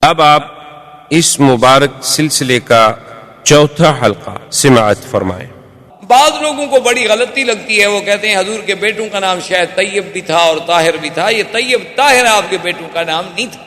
اب آپ اس مبارک سلسلے کا چوتھا حلقہ سماعت فرمائیں۔ بعض لوگوں کو بڑی غلطی لگتی ہے، وہ کہتے ہیں حضور کے بیٹوں کا نام شاید طیب بھی تھا اور طاہر بھی تھا۔ یہ طیب طاہر آپ کے بیٹوں کا نام نہیں تھا۔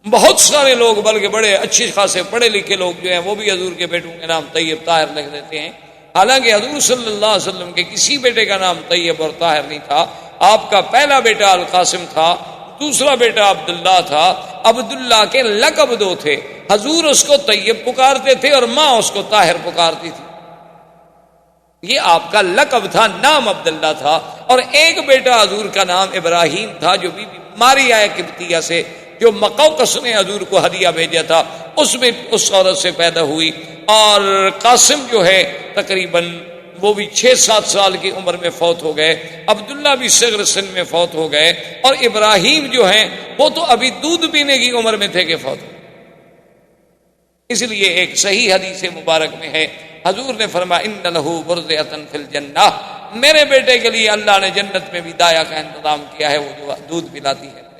بہت سارے لوگ بلکہ بڑے اچھے خاصے پڑھے لکھے لوگ جو ہیں وہ بھی حضور کے بیٹوں کے نام طیب طاہر لکھ دیتے ہیں، حالانکہ حضور صلی اللہ علیہ وسلم کے کسی بیٹے کا نام طیب اور طاہر نہیں تھا۔ آپ کا پہلا بیٹا القاسم تھا، دوسرا بیٹا عبداللہ تھا۔ عبداللہ کے لقب دو تھے، حضور اس کو طیب پکارتے تھے اور ماں اس کو طاہر پکارتی تھی۔ یہ آپ کا لقب تھا، نام عبداللہ تھا۔ اور ایک بیٹا حضور کا نام ابراہیم تھا، جو بی بی ماریا قبطیہ سے، جو مقوقس نے حضور کو ہدیہ بھیجا تھا، اس میں اس عورت سے پیدا ہوئی۔ اور قاسم جو ہے تقریباً وہ بھی 6-7 سال کی عمر میں فوت ہو گئے۔ عبداللہ بھی صغر سن میں فوت ہو گئے، اور ابراہیم جو ہیں وہ تو ابھی دودھ پینے کی عمر میں تھے کہ فوت ہو۔ اس لیے ایک صحیح حدیث مبارک میں ہے، حضور نے فرمایا ان لہ برزۃ فی الجنہ، میرے بیٹے کے لیے اللہ نے جنت میں بھی دایا کا انتظام کیا ہے، وہ جو دودھ پلاتی ہے۔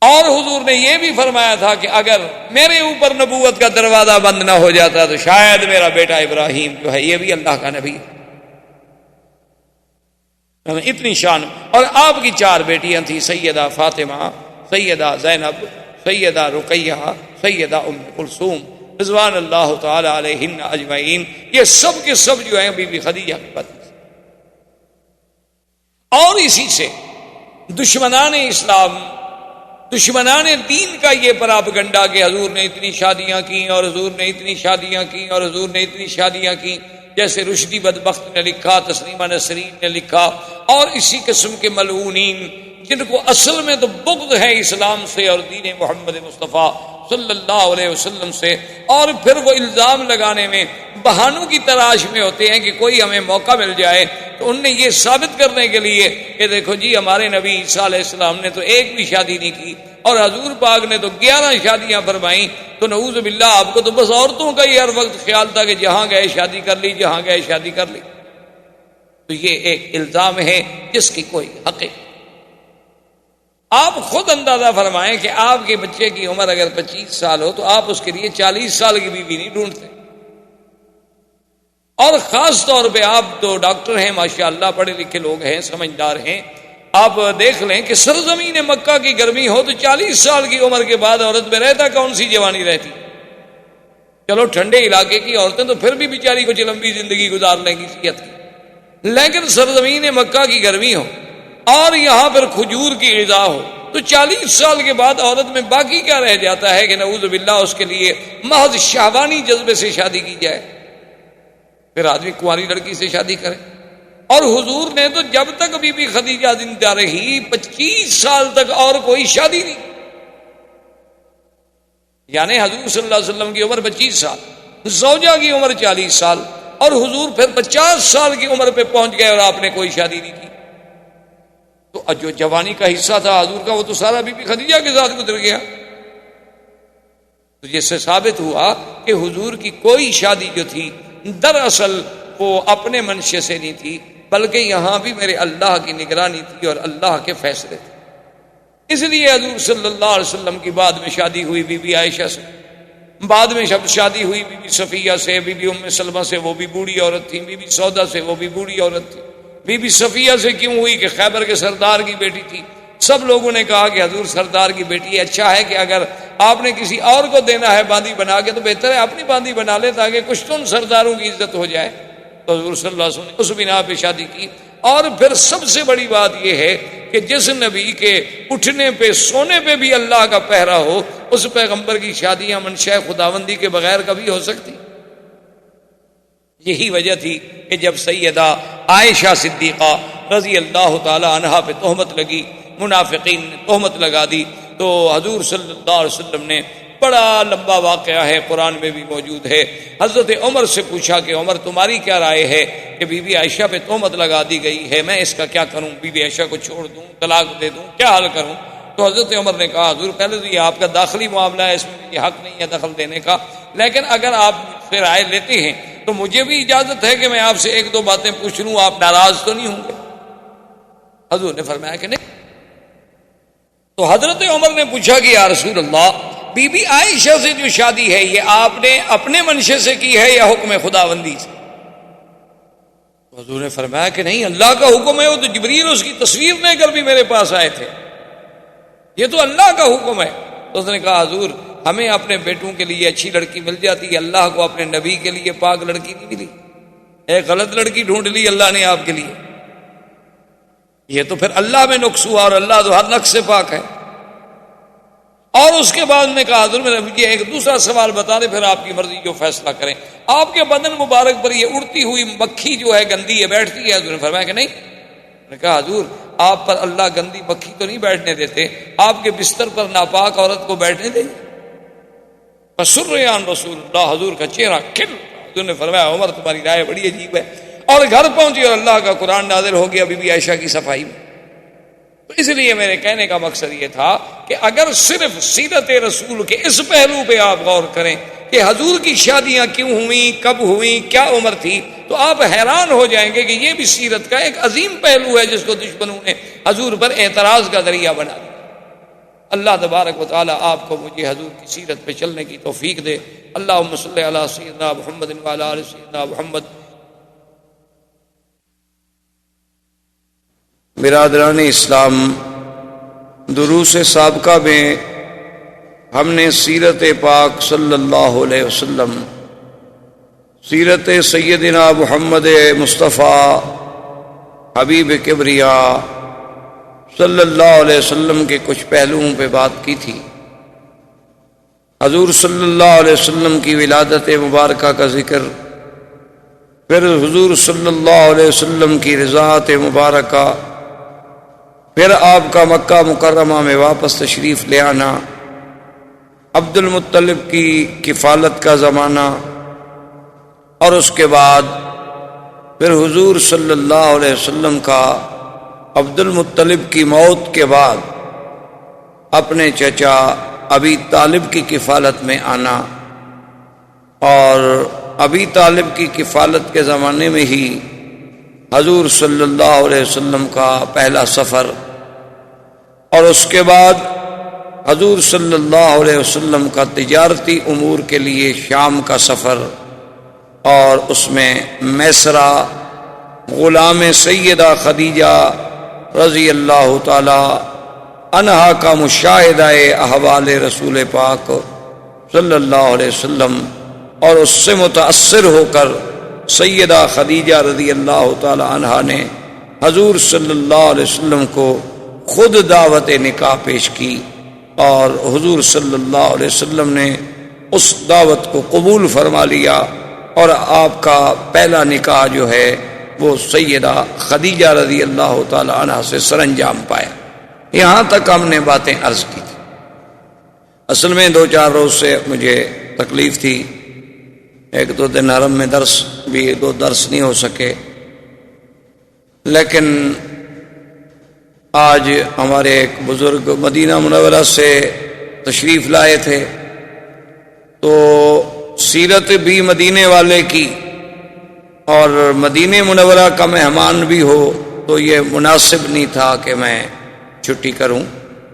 اور حضور نے یہ بھی فرمایا تھا کہ اگر میرے اوپر نبوت کا دروازہ بند نہ ہو جاتا تو شاید میرا بیٹا ابراہیم جو ہے یہ بھی اللہ کا نبی ہے۔ اتنی شان۔ اور آپ کی 4 بیٹیاں تھیں، سیدہ فاطمہ، سیدہ زینب، سیدہ رقیہ، سیدہ ام کلثوم رضوان اللہ تعالی علیہن اجمعین۔ یہ سب کے سب جو ہیں بی بی خدیجہ کی پتنی۔ اور اسی سے دشمنان اسلام، دشمنان دین کا یہ پراپگنڈا کہ حضور نے اتنی شادیاں کی اور حضور نے اتنی شادیاں کی اور حضور نے اتنی شادیاں کی، جیسے رشدی بدبخت نے لکھا، تسلیمہ نسرین نے لکھا، اور اسی قسم کے ملعونین جن کو اصل میں تو بغض ہے اسلام سے اور دین محمد مصطفیٰ صلی اللہ علیہ وسلم سے، اور پھر وہ الزام لگانے میں بہانوں کی تلاش میں ہوتے ہیں کہ کوئی ہمیں موقع مل جائے تو ان نے یہ ثابت کرنے کے لیے کہ دیکھو جی ہمارے نبی عیسیٰ علیہ السلام نے تو ایک بھی شادی نہیں کی اور حضور پاک نے تو 11 شادیاں فرمائیں، تو نعوذ باللہ آپ کو تو بس عورتوں کا ہی ہر وقت خیال تھا کہ جہاں گئے شادی کر لی، جہاں گئے شادی کر لی۔ تو یہ ایک الزام ہے جس کی کوئی حقیقت۔ آپ خود اندازہ فرمائیں کہ آپ کے بچے کی عمر اگر 25 سال ہو تو آپ اس کے لیے 40 سال کی بیوی نہیں ڈھونڈتے۔ اور خاص طور پہ آپ تو ڈاکٹر ہیں ماشاءاللہ، پڑھے لکھے لوگ ہیں، سمجھدار ہیں، آپ دیکھ لیں کہ سرزمین مکہ کی گرمی ہو تو 40 سال کی عمر کے بعد عورت میں رہتا کون سی جوانی رہتی؟ چلو ٹھنڈے علاقے کی عورتیں تو پھر بھی بیچاری کچھ لمبی زندگی گزار لیں گی صحت کی، لیکن سرزمین مکہ کی گرمی ہو اور یہاں پر کھجور کی غذا ہو تو 40 سال کے بعد عورت میں باقی کیا رہ جاتا ہے کہ نعوذ باللہ اس کے لیے محض شہوانی جذبے سے شادی کی جائے، پھر آدمی کنواری لڑکی سے شادی کرے۔ اور حضور نے تو جب تک بی بی خدیجہ زندہ رہی 25 سال تک اور کوئی شادی نہیں، یعنی حضور صلی اللہ علیہ وسلم کی عمر 25 سال، زوجہ کی عمر 40 سال، اور حضور پھر 50 سال کی عمر پہ پہنچ گئے اور آپ نے کوئی شادی نہیں کی۔ تو جو جوانی کا حصہ تھا حضور کا وہ تو سارا بی بی خدیجہ کے ساتھ گزر گیا۔ تو جس سے ثابت ہوا کہ حضور کی کوئی شادی جو تھی دراصل وہ اپنے منشے سے نہیں تھی، بلکہ یہاں بھی میرے اللہ کی نگرانی تھی اور اللہ کے فیصلے تھے۔ اس لیے حضور صلی اللہ علیہ وسلم کی بعد میں شادی ہوئی بی بی عائشہ سے، بعد میں شادی ہوئی بی بی صفیہ سے، بی بی ام سلمہ سے، وہ بھی بوڑھی عورت تھی، بی بی سودا سے، وہ بھی بوڑھی عورت تھی۔ بی بی صفیہ سے کیوں ہوئی کہ خیبر کے سردار کی بیٹی تھی۔ سب لوگوں نے کہا کہ حضور سردار کی بیٹی ہے، اچھا ہے کہ اگر آپ نے کسی اور کو دینا ہے باندی بنا کے تو بہتر ہے اپنی باندی بنا لے تاکہ کچھ تو ان سرداروں کی عزت ہو جائے۔ تو حضور صلی اللہ علیہ وسلم نے اس بنا پہ شادی کی۔ اور پھر سب سے بڑی بات یہ ہے کہ جس نبی کے اٹھنے پہ سونے پہ بھی اللہ کا پہرا ہو، اس پیغمبر کی شادیاں منشاء خداوندی کے بغیر کبھی ہو سکتی؟ یہی وجہ تھی کہ جب سیدہ عائشہ صدیقہ رضی اللہ تعالی عنہا پہ تہمت لگی، منافقین نے تہمت لگا دی، تو حضور صلی اللہ علیہ وسلم نے بڑا لمبا واقعہ ہے، قرآن میں بھی موجود ہے، حضرت عمر سے پوچھا کہ عمر تمہاری کیا رائے ہے کہ بی بی عائشہ پہ تہمت لگا دی گئی ہے، میں اس کا کیا کروں؟ بی بی عائشہ کو چھوڑ دوں، طلاق دے دوں، کیا حل کروں؟ تو حضرت عمر نے کہا حضور پہلے تو یہ آپ کا داخلی معاملہ ہے، اس میں یہ حق نہیں ہے دخل دینے کا، لیکن اگر آپ سے رائے لیتے ہیں تو مجھے بھی اجازت ہے کہ میں آپ سے 1-2 باتیں پوچھ لوں، آپ ناراض تو نہیں ہوں گے؟ حضور نے فرمایا کہ نہیں۔ تو حضرت عمر نے پوچھا کہ یا رسول اللہ، بی بی عائشہ سے جو شادی ہے یہ آپ نے اپنے منشے سے کی ہے یا حکم خداوندی سے؟ حضور نے فرمایا کہ نہیں، اللہ کا حکم ہے، وہ تو جبریل اس کی تصویر لے کر بھی میرے پاس آئے تھے، یہ تو اللہ کا حکم ہے۔ تو اس نے کہا حضور ہمیں اپنے بیٹوں کے لیے اچھی لڑکی مل جاتی ہے، اللہ کو اپنے نبی کے لیے پاک لڑکی نہیں ملی، ایک غلط لڑکی ڈھونڈ لی اللہ نے آپ کے لیے، یہ تو پھر اللہ میں نقص ہوا، اور اللہ تو ہر نقص سے پاک ہے۔ اور اس کے بعد نے کہا حضور میرے مجھے ایک دوسرا سوال بتا دیں، پھر آپ کی مرضی جو فیصلہ کریں، آپ کے بدن مبارک پر یہ اڑتی ہوئی مکھی جو ہے گندی ہے بیٹھتی ہے؟ حضور نے فرمایا کہ نہیں۔ نے کہا حضور آپ پر اللہ گندی مکھی تو نہیں بیٹھنے دیتے، آپ کے بستر پر ناپاک عورت کو بیٹھنے دیں؟ فسریان رسول اللہ، حضور کا چہرہ کھل۔ حضور نے فرمایا عمر تمہاری رائے بڑی عجیب ہے، اور گھر پہنچی اور اللہ کا قرآن نازل ہو گیا بی بی عائشہ کی صفائی میں۔ تو اس لیے میرے کہنے کا مقصد یہ تھا کہ اگر صرف سیرت رسول کے اس پہلو پہ آپ غور کریں کہ حضور کی شادیاں کیوں ہوئیں، کب ہوئیں، کیا عمر تھی، تو آپ حیران ہو جائیں گے کہ یہ بھی سیرت کا ایک عظیم پہلو ہے جس کو دشمنوں نے حضور پر اعتراض کا ذریعہ بنا دیا۔ اللہ تبارک و تعالی آپ کو مجھے حضور کی سیرت پہ چلنے کی توفیق دے۔ اللہم صلی علی سیدنا محمد وعلی آل سیدنا محمد۔ برادران اسلام، دروس سابقہ میں ہم نے سیرت پاک صلی اللہ علیہ وسلم، سیرت سیدنا محمد مصطفیٰ حبیب کبریا صلی اللہ علیہ وسلم کے کچھ پہلوؤں پہ بات کی تھی۔ حضور صلی اللہ علیہ وسلم کی ولادت مبارکہ کا ذکر، پھر حضور صلی اللہ علیہ وسلم کی رضاعت مبارکہ، پھر آپ کا مکہ مکرمہ میں واپس تشریف لے آنا، عبد المطلب کی کفالت کا زمانہ، اور اس کے بعد پھر حضور صلی اللہ علیہ وسلم کا عبد المطلب کی موت کے بعد اپنے چچا ابی طالب کی کفالت میں آنا، اور ابی طالب کی کفالت کے زمانے میں ہی حضور صلی اللہ علیہ وسلم کا پہلا سفر، اور اس کے بعد حضور صلی اللہ علیہ وسلم کا تجارتی امور کے لیے شام کا سفر، اور اس میں میسرہ غلام سیدہ خدیجہ رضی اللہ تعالی عنہا کا مشاہدہ احوال رسول پاک صلی اللہ علیہ وسلم، اور اس سے متاثر ہو کر سیدہ خدیجہ رضی اللہ تعالی عنہا نے حضور صلی اللہ علیہ وسلم کو خود دعوت نکاح پیش کی، اور حضور صلی اللہ علیہ وسلم نے اس دعوت کو قبول فرما لیا، اور آپ کا پہلا نکاح جو ہے وہ سیدہ خدیجہ رضی اللہ تعالی عنہ سے سر انجام پایا۔ یہاں تک ہم نے باتیں عرض کی تھی۔ اصل میں 2-4 روز سے مجھے تکلیف تھی، 1-2 دن حرم میں درس بھی 2 درس نہیں ہو سکے، لیکن آج ہمارے ایک بزرگ مدینہ منورہ سے تشریف لائے تھے، تو سیرت بھی مدینے والے کی اور مدینہ منورہ کا مہمان بھی ہو، تو یہ مناسب نہیں تھا کہ میں چھٹی کروں،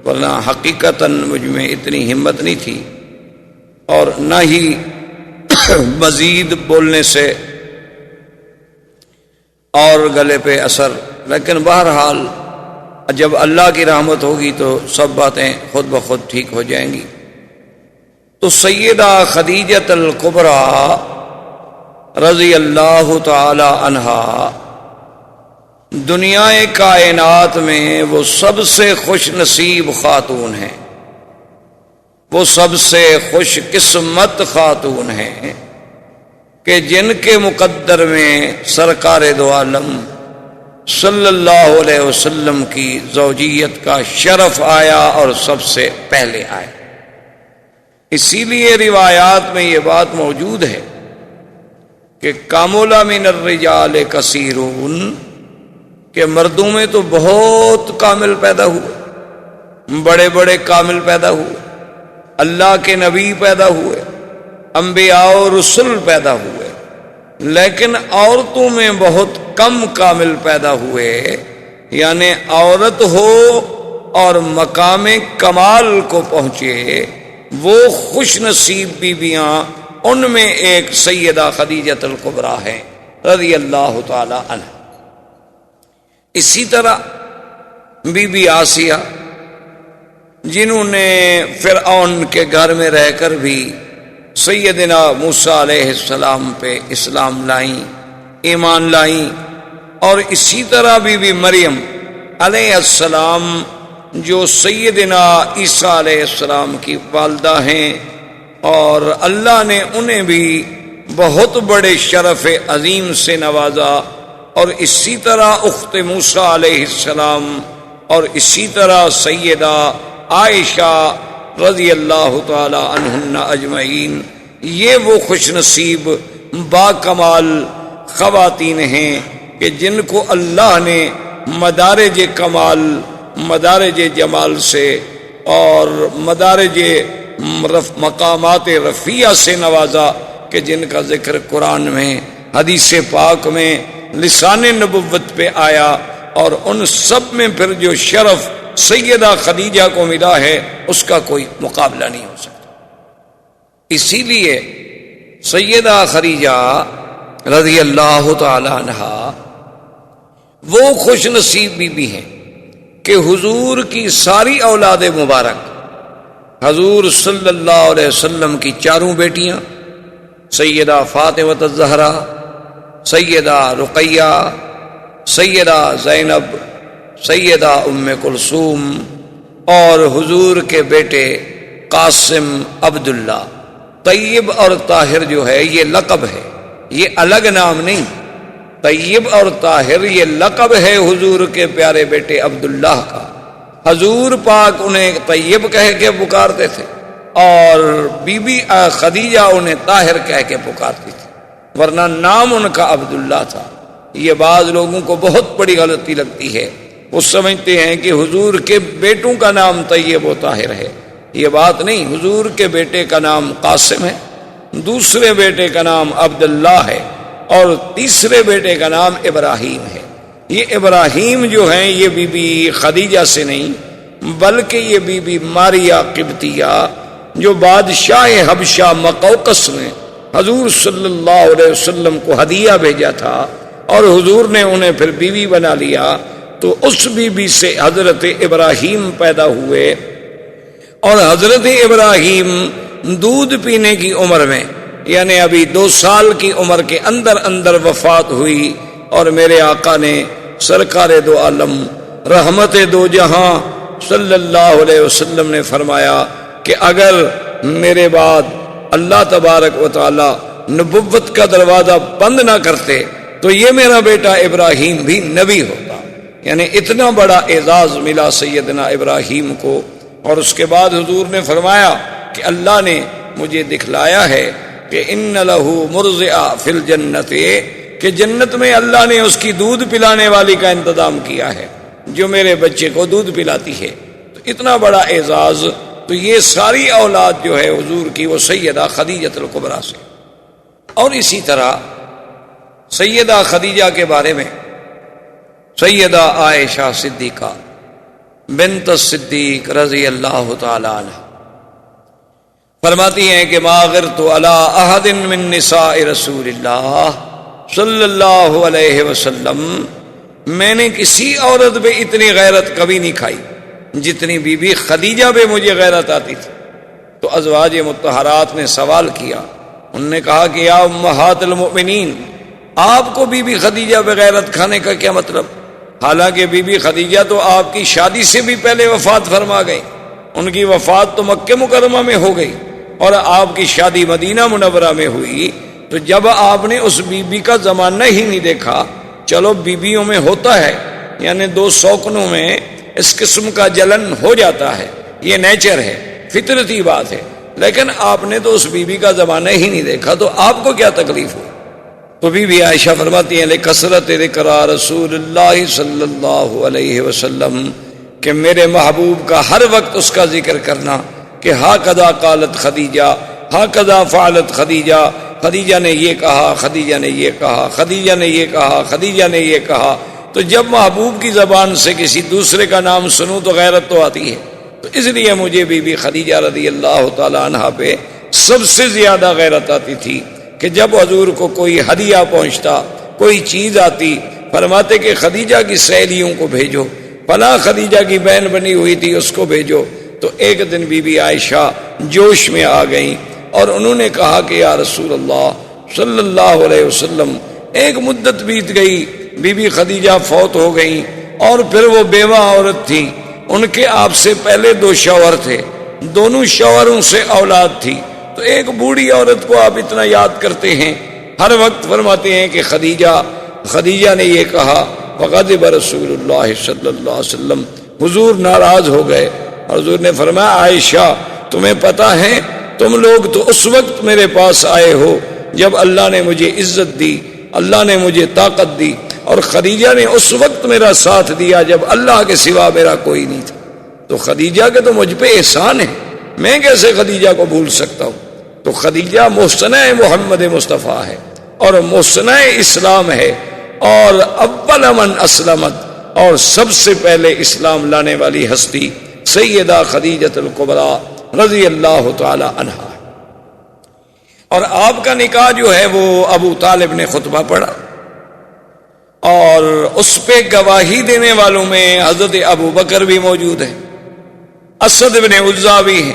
ورنہ حقیقتاً مجھ میں اتنی ہمت نہیں تھی، اور نہ ہی مزید بولنے سے اور گلے پہ اثر، لیکن بہرحال جب اللہ کی رحمت ہوگی تو سب باتیں خود بخود ٹھیک ہو جائیں گی۔ تو سیدہ خدیجہ الکبریٰ رضی اللہ تعالی عنہا دنیا کائنات میں وہ سب سے خوش نصیب خاتون ہیں، وہ سب سے خوش قسمت خاتون ہیں کہ جن کے مقدر میں سرکار دو عالم صلی اللہ علیہ وسلم کی زوجیت کا شرف آیا اور سب سے پہلے آیا۔ اسی لیے روایات میں یہ بات موجود ہے کہ کامل من الرجال کثیرون، کہ مردوں میں تو بہت کامل پیدا ہوئے، بڑے بڑے کامل پیدا ہوئے، اللہ کے نبی پیدا ہوئے، انبیاء و رسل پیدا ہوئے، لیکن عورتوں میں بہت کم کامل پیدا ہوئے، یعنی عورت ہو اور مقام کمال کو پہنچے وہ خوش نصیب بیویاں، ان میں ایک سیدہ خدیجہ الکبریٰ ہے رضی اللہ تعالی عنہ۔ اسی طرح بی بی آسیہ، جنہوں نے فرعون کے گھر میں رہ کر بھی سیدنا موسیٰ علیہ السلام پہ اسلام لائیں، ایمان لائیں، اور اسی طرح بی بی مریم علیہ السلام جو سیدنا عیسیٰ علیہ السلام کی والدہ ہیں، اور اللہ نے انہیں بھی بہت بڑے شرف عظیم سے نوازا، اور اسی طرح اخت موسیٰ علیہ السلام، اور اسی طرح سیدہ عائشہ رضی اللہ تعالی عنہن اجمعین، یہ وہ خوش نصیب با کمال خواتین ہیں کہ جن کو اللہ نے مدارج کمال، مدارج جمال سے اور مدارج مقامات رفیع سے نوازا، کہ جن کا ذکر قرآن میں، حدیث پاک میں، لسان نبوت پہ آیا، اور ان سب میں پھر جو شرف سیدہ خدیجہ کو ملا ہے اس کا کوئی مقابلہ نہیں ہو سکتا۔ اسی لیے سیدہ خدیجہ رضی اللہ تعالی عنہا وہ خوش نصیب بیوی ہیں کہ حضور کی ساری اولاد مبارک، حضور صلی اللہ علیہ وسلم کی چاروں بیٹیاں، سیدہ فاطمہ الزہرا، سیدہ رقیہ، سیدہ زینب، سیدہ ام کلثوم، اور حضور کے بیٹے قاسم، عبداللہ۔ طیب اور طاہر جو ہے یہ لقب ہے، یہ الگ نام نہیں۔ طیب اور طاہر یہ لقب ہے حضور کے پیارے بیٹے عبداللہ کا۔ حضور پاک انہیں طیب کہہ کے پکارتے تھے، اور بی بی خدیجہ انہیں طاہر کہہ کے پکارتی تھی، ورنہ نام ان کا عبداللہ تھا۔ یہ بعض لوگوں کو بہت بڑی غلطی لگتی ہے، وہ سمجھتے ہیں کہ حضور کے بیٹوں کا نام طیب و طاہر ہے۔ یہ بات نہیں، حضور کے بیٹے کا نام قاسم ہے، دوسرے بیٹے کا نام عبداللہ ہے، اور تیسرے بیٹے کا نام ابراہیم ہے۔ یہ ابراہیم جو ہیں یہ بی بی خدیجہ سے نہیں، بلکہ یہ بی بی ماریہ قبطیہ جو بادشاہ حبشہ مقوقس نے حضور صلی اللہ علیہ وسلم کو ہدیہ بھیجا تھا، اور حضور نے انہیں پھر بیوی بنا لیا، تو اس بیوی سے حضرت ابراہیم پیدا ہوئے، اور حضرت ابراہیم دودھ پینے کی عمر میں، یعنی ابھی 2 سال کی عمر کے اندر اندر وفات ہوئی، اور میرے آقا نے سرکار دو عالم رحمت دو جہاں صلی اللہ علیہ وسلم نے فرمایا کہ اگر میرے بعد اللہ تبارک و تعالی نبوت کا دروازہ بند نہ کرتے تو یہ میرا بیٹا ابراہیم بھی نبی ہوتا۔ یعنی اتنا بڑا اعزاز ملا سیدنا ابراہیم کو۔ اور اس کے بعد حضور نے فرمایا کہ اللہ نے مجھے دکھلایا ہے کہ ان لہو مرضعہ فی الجنت، کہ جنت میں اللہ نے اس کی دودھ پلانے والی کا انتظام کیا ہے جو میرے بچے کو دودھ پلاتی ہے۔ تو اتنا بڑا اعزاز، تو یہ ساری اولاد جو ہے حضور کی وہ سیدہ خدیجہ الکبریٰ سے۔ اور اسی طرح سیدہ خدیجہ کے بارے میں سیدہ عائشہ صدیقہ بنت الصدیق رضی اللہ تعالی عنہ فرماتی ہیں کہ ما غرت علی احد من نساء رسول اللہ صلی اللہ علیہ وسلم، میں نے کسی عورت پہ اتنی غیرت کبھی نہیں کھائی جتنی بی بی خدیجہ پہ مجھے غیرت آتی تھی۔ تو ازواج مطہرات نے سوال کیا، انہوں نے کہا کہ یا امہات المؤمنین، آپ کو بی بی خدیجہ پہ غیرت کھانے کا کیا مطلب؟ حالانکہ بی بی خدیجہ تو آپ کی شادی سے بھی پہلے وفات فرما گئی، ان کی وفات تو مکہ مکرمہ میں ہو گئی اور آپ کی شادی مدینہ منورہ میں ہوئی۔ تو جب آپ نے اس بی بی کا زمانہ ہی نہیں دیکھا، چلو بیویوں میں ہوتا ہے، یعنی 2 شوقنوں میں اس قسم کا جلن ہو جاتا ہے، یہ نیچر ہے، فطرتی بات ہے، لیکن آپ نے تو اس بی بی کا زمانہ ہی نہیں دیکھا، تو آپ کو کیا تکلیف ہو؟ تو بی بی عائشہ فرماتی ہیں لکثرت ذکر رسول اللہ صلی اللہ علیہ وسلم، کہ میرے محبوب کا ہر وقت اس کا ذکر کرنا کہ ہاکذا قالت خدیجہ، ہاکذا فعلت خدیجہ، خدیجہ نے یہ کہا، خدیجہ نے یہ کہا، خدیجہ نے یہ کہا، خدیجہ نے یہ کہا۔ تو جب محبوب کی زبان سے کسی دوسرے کا نام سنوں تو غیرت تو آتی ہے. تو اس لیے مجھے بی بی خدیجہ رضی اللہ تعالی عنہا پہ سب سے زیادہ غیرت آتی تھی کہ جب حضور کو کوئی ہدیہ پہنچتا، کوئی چیز آتی، فرماتے کہ خدیجہ کی سہیلیوں کو بھیجو، فلاں خدیجہ کی بہن بنی ہوئی تھی اس کو بھیجو. تو ایک دن بی بی عائشہ جوش میں آ گئیں اور انہوں نے کہا کہ یا رسول اللہ صلی اللہ علیہ وسلم، ایک مدت بیت گئی، بی بی خدیجہ فوت ہو گئیں اور پھر وہ بیوہ عورت تھی، ان کے آپ سے پہلے 2 شوہر تھے، دونوں شوہروں سے اولاد تھی، تو ایک بوڑھی عورت کو آپ اتنا یاد کرتے ہیں. ہر وقت فرماتے ہیں کہ خدیجہ نے یہ کہا، وغضب رسول اللہ صلی اللہ علیہ وسلم، حضور ناراض ہو گئے. حضور نے فرمایا عائشہ تمہیں پتا ہے تم لوگ تو اس وقت میرے پاس آئے ہو جب اللہ نے مجھے عزت دی، اللہ نے مجھے طاقت دی، اور خدیجہ نے اس وقت میرا ساتھ دیا جب اللہ کے سوا میرا کوئی نہیں تھا. تو خدیجہ کے تو مجھ پہ احسان ہے، میں کیسے خدیجہ کو بھول سکتا ہوں. تو خدیجہ محسنہ محمد مصطفیٰ ہے اور محسنہ اسلام ہے، اور اول من اسلمت، اور سب سے پہلے اسلام لانے والی ہستی سیدہ خدیجہ الکبریٰ رضی اللہ تعالی عنہا. اور آپ کا نکاح جو ہے وہ ابو طالب نے خطبہ پڑھا، اور اس پہ گواہی دینے والوں میں حضرت ابو بکر بھی موجود ہیں، اسد بن عزا بھی ہیں،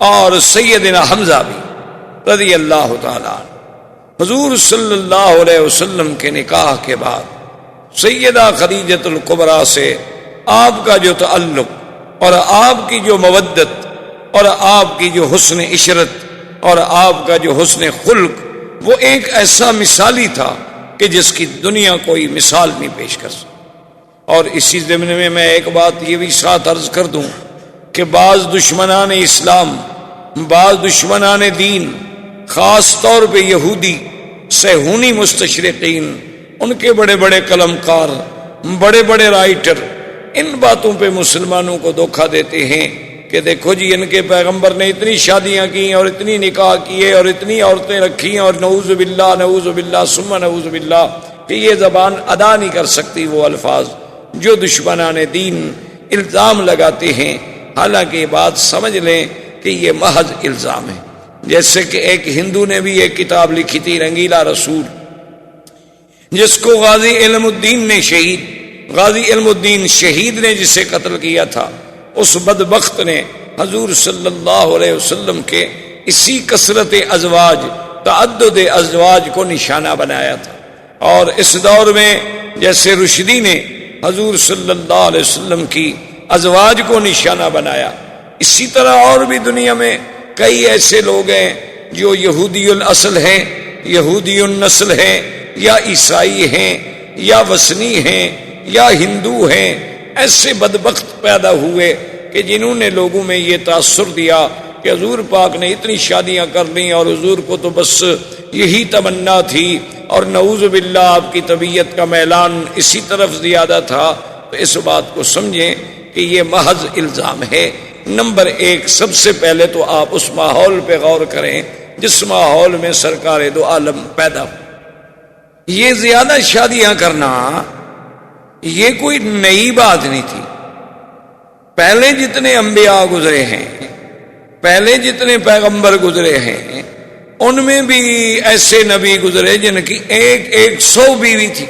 اور سیدنا حمزہ بھی رضی اللہ تعالی عنہ. حضور صلی اللہ علیہ وسلم کے نکاح کے بعد سیدہ خدیجہ الکبریٰ سے آپ کا جو تعلق اور آپ کی جو مودت اور آپ کی جو حسن عشرت اور آپ کا جو حسن خلق، وہ ایک ایسا مثالی تھا کہ جس کی دنیا کوئی مثال نہیں پیش کر سکتی. اور اسی ضمن میں ایک بات یہ بھی ساتھ عرض کر دوں کہ بعض دشمنان اسلام، بعض دشمنان دین، خاص طور پہ یہودی صہیونی مستشرقین، ان کے بڑے بڑے قلمکار، بڑے بڑے رائٹر ان باتوں پہ مسلمانوں کو دھوکہ دیتے ہیں کہ دیکھو جی ان کے پیغمبر نے اتنی شادیاں کی اور اتنی نکاح کیے اور اتنی عورتیں رکھی، اور نعوذ باللہ ثم نعوذ باللہ، کہ یہ زبان ادا نہیں کر سکتی وہ الفاظ جو دشمنان دین الزام لگاتے ہیں. حالانکہ یہ بات سمجھ لیں کہ یہ محض الزام ہے. جیسے کہ ایک ہندو نے بھی ایک کتاب لکھی تھی رنگیلا رسول، جس کو غازی علم الدین شہید نے جسے قتل کیا تھا، اس بدبخت نے حضور صلی اللہ علیہ وسلم کے اسی کثرت ازواج، تعدد ازواج کو نشانہ بنایا تھا. اور اس دور میں جیسے رشدی نے حضور صلی اللہ علیہ وسلم کی ازواج کو نشانہ بنایا، اسی طرح اور بھی دنیا میں کئی ایسے لوگ ہیں جو یہودی الاصل ہیں، یہودی النسل ہیں، یا عیسائی ہیں، یا وثنی ہیں، یا ہندو ہیں. ایسے بدبخت پیدا ہوئے کہ جنہوں نے لوگوں میں یہ تاثر دیا کہ حضور پاک نے اتنی شادیاں کر لیں اور حضور کو تو بس یہی تمنا تھی، اور نعوذ باللہ آپ کی طبیعت کا میلان اسی طرف زیادہ تھا. تو اس بات کو سمجھیں کہ یہ محض الزام ہے. نمبر 1، سب سے پہلے تو آپ اس ماحول پہ غور کریں جس ماحول میں سرکار دو عالم پیدا ہو. یہ زیادہ شادیاں کرنا یہ کوئی نئی بات نہیں تھی. پہلے جتنے انبیاء گزرے ہیں، پہلے جتنے پیغمبر گزرے ہیں، ان میں بھی ایسے نبی گزرے جن کی 100 بیوی تھی،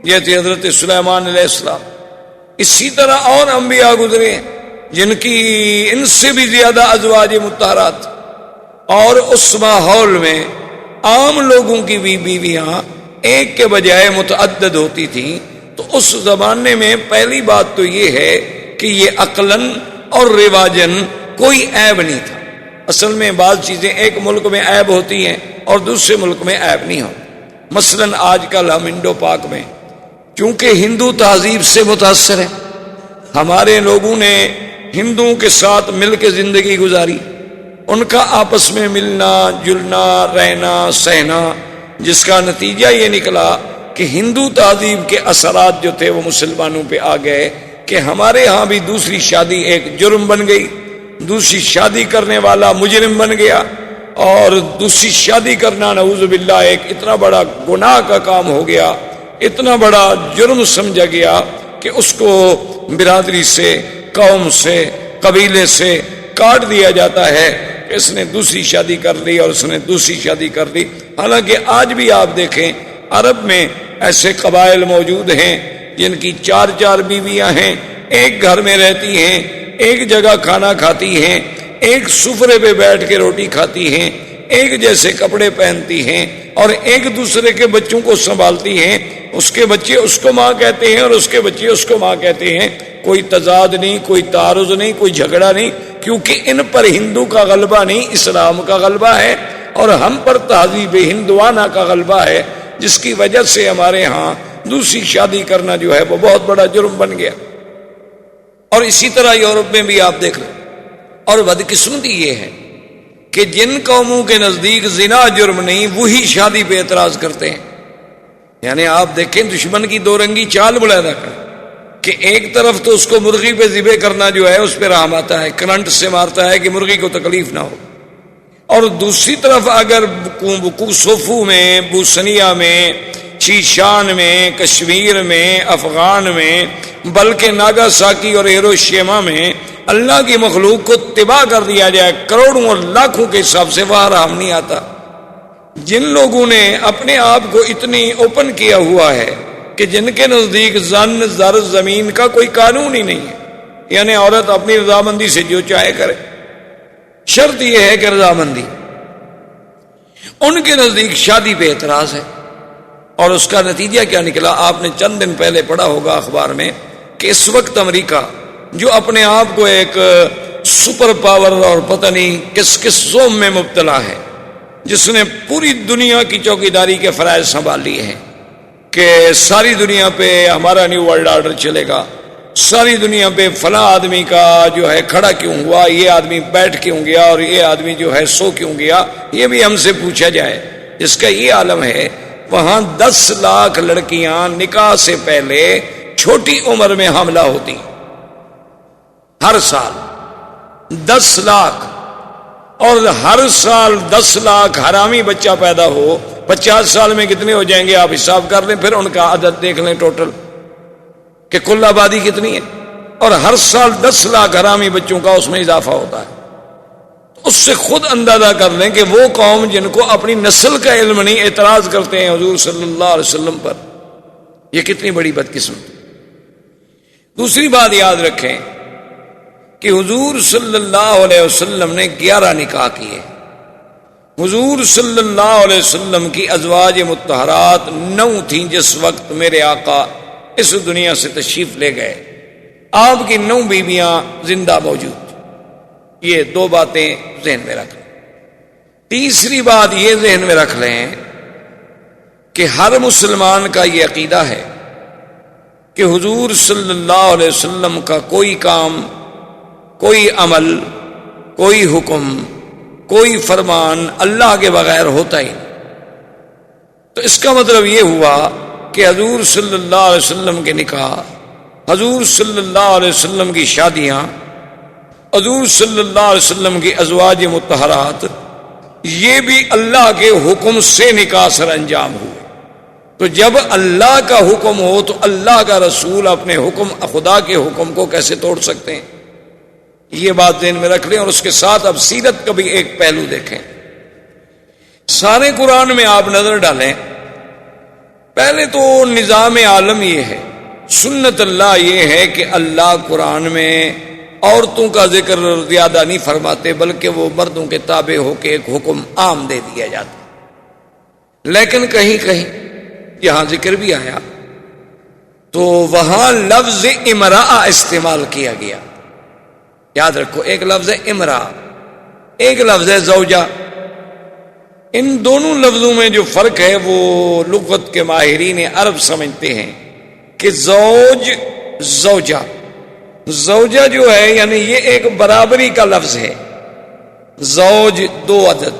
جیسے حضرت سلیمان علیہ السلام. اسی طرح اور انبیاء گزرے جن کی ان سے بھی زیادہ ازواج مطہرات. اور اس ماحول میں عام لوگوں کی بھی بیویاں ایک کے بجائے متعدد ہوتی تھیں. تو اس زمانے میں پہلی بات تو یہ ہے کہ یہ عقلاً اور رواجاً کوئی عیب نہیں تھا. اصل میں بعض چیزیں ایک ملک میں عیب ہوتی ہیں اور دوسرے ملک میں عیب نہیں ہوتی. مثلاً آج کل ہم انڈو پاک میں چونکہ ہندو تہذیب سے متاثر ہیں، ہمارے لوگوں نے ہندوؤں کے ساتھ مل کے زندگی گزاری، ان کا آپس میں ملنا جلنا رہنا سہنا، جس کا نتیجہ یہ نکلا کہ ہندو تہذیب کے اثرات جو تھے وہ مسلمانوں پہ آ گئے کہ ہمارے ہاں بھی دوسری شادی ایک جرم بن گئی، دوسری شادی کرنے والا مجرم بن گیا، اور دوسری شادی کرنا نعوذ باللہ ایک اتنا بڑا گناہ کا کام ہو گیا. اتنا بڑا جرم سمجھا گیا کہ اس کو برادری سے، قوم سے، قبیلے سے کاٹ دیا جاتا ہے کہ اس نے دوسری شادی کر لی اور اس نے دوسری شادی کر لی۔ حالانکہ آج بھی آپ دیکھیں عرب میں ایسے قبائل موجود ہیں جن کی 4 بیویاں ہیں، ایک گھر میں رہتی ہیں، ایک جگہ کھانا کھاتی ہیں، ایک سفرے پہ بیٹھ کے روٹی کھاتی ہیں، ایک جیسے کپڑے پہنتی ہیں اور ایک دوسرے کے بچوں کو سنبھالتی ہیں۔ اس کے بچے اس کو ماں کہتے ہیں اور اس کے بچے اس کو ماں کہتے ہیں۔ کوئی تضاد نہیں، کوئی تعارض نہیں، کوئی جھگڑا نہیں، کیونکہ ان پر ہندو کا غلبہ نہیں، اسلام کا غلبہ ہے، اور ہم پر تہذیب ہندوانہ کا غلبہ ہے، جس کی وجہ سے ہمارے ہاں دوسری شادی کرنا جو ہے وہ بہت بڑا جرم بن گیا۔ اور اسی طرح یورپ میں بھی آپ دیکھ لیں۔ اور بدقسمتی یہ ہے کہ جن قوموں کے نزدیک زنا جرم نہیں، وہی شادی پہ اعتراض کرتے ہیں۔ یعنی آپ دیکھیں دشمن کی دو رنگی چال بلائدہ کر کہ ایک طرف تو اس کو مرغی پہ ذبح کرنا جو ہے اس پہ رحم آتا ہے، کرنٹ سے مارتا ہے کہ مرغی کو تکلیف نہ ہو، اور دوسری طرف اگر کوسوفو میں، بوسنیا میں، شیشان میں، کشمیر میں، افغان میں، بلکہ ناگاساکی اور ہیروشیما میں اللہ کی مخلوق کو تباہ کر دیا جائے کروڑوں اور لاکھوں کے حساب سے، وہاں رحم نہیں آتا۔ جن لوگوں نے اپنے آپ کو اتنی اوپن کیا ہوا ہے کہ جن کے نزدیک زن، زر، زمین کا کوئی قانون ہی نہیں ہے، یعنی عورت اپنی رضامندی سے جو چاہے کرے، شرط یہ ہے کہ رضامندی، ان کے نزدیک شادی پہ اعتراض ہے۔ اور اس کا نتیجہ کیا نکلا؟ آپ نے چند دن پہلے پڑھا ہوگا اخبار میں کہ اس وقت امریکہ جو اپنے آپ کو ایک سپر پاور اور پتہ نہیں کس کس زوم میں مبتلا ہے، جس نے پوری دنیا کی چوکیداری کے فرائض سنبھال لیے ہیں کہ ساری دنیا پہ ہمارا نیو ورلڈ آرڈر چلے گا، ساری دنیا پہ فلاں آدمی کا جو ہے کھڑا کیوں ہوا، یہ آدمی بیٹھ کیوں گیا، اور یہ آدمی جو ہے سو کیوں گیا، یہ بھی ہم سے پوچھا جائے۔ جس کا یہ عالم ہے، وہاں 10 لاکھ لڑکیاں نکاح سے پہلے چھوٹی عمر میں حاملہ ہوتی، ہر سال 10 لاکھ، اور ہر سال 10 لاکھ حرامی بچہ پیدا ہو، 50 سال میں کتنے ہو جائیں گے آپ حساب کر لیں، پھر ان کا عدد دیکھ لیں ٹوٹل کہ کل آبادی کتنی ہے، اور ہر سال 10 لاکھ حرامی بچوں کا اس میں اضافہ ہوتا ہے۔ اس سے خود اندازہ کر لیں کہ وہ قوم جن کو اپنی نسل کا علم نہیں، اعتراض کرتے ہیں حضور صلی اللہ علیہ وسلم پر، یہ کتنی بڑی بدقسمتی۔ دوسری بات یاد رکھیں کہ حضور صلی اللہ علیہ وسلم نے 11 نکاح کیے۔ حضور صلی اللہ علیہ وسلم کی ازواج مطہرات 9 تھیں جس وقت میرے آقا اس دنیا سے تشریف لے گئے۔ آپ کی 9 بیویاں زندہ موجود۔ یہ 2 باتیں ذہن میں رکھ لیں۔ تیسری بات یہ ذہن میں رکھ لیں کہ ہر مسلمان کا یہ عقیدہ ہے کہ حضور صلی اللہ علیہ وسلم کا کوئی کام، کوئی عمل، کوئی حکم، کوئی فرمان اللہ کے بغیر ہوتا ہی نہیں۔ تو اس کا مطلب یہ ہوا کہ حضور صلی اللہ علیہ وسلم کے نکاح، حضور صلی اللہ علیہ وسلم کی شادیاں، حضور صلی اللہ علیہ وسلم کی ازواج مطہرات، یہ بھی اللہ کے حکم سے نکاح سر انجام ہوئے۔ تو جب اللہ کا حکم ہو تو اللہ کا رسول اپنے حکم، خدا کے حکم کو کیسے توڑ سکتے ہیں؟ یہ بات ذہن میں رکھ لیں۔ اور اس کے ساتھ اب سیرت کا بھی ایک پہلو دیکھیں۔ سارے قرآن میں آپ نظر ڈالیں، پہلے تو نظام عالم یہ ہے، سنت اللہ یہ ہے کہ اللہ قرآن میں عورتوں کا ذکر زیادہ نہیں فرماتے، بلکہ وہ مردوں کے تابع ہو کے ایک حکم عام دے دیا جاتا۔ لیکن کہیں کہیں یہاں ذکر بھی آیا تو وہاں لفظ امرأہ استعمال کیا گیا۔ یاد رکھو، ایک لفظ ہے امرأہ، ایک لفظ ہے زوجہ۔ ان دونوں لفظوں میں جو فرق ہے وہ لغت کے ماہرین عرب سمجھتے ہیں کہ زوج، زوجہ، زوجہ جو ہے یعنی یہ ایک برابری کا لفظ ہے۔ زوج 2 عدد،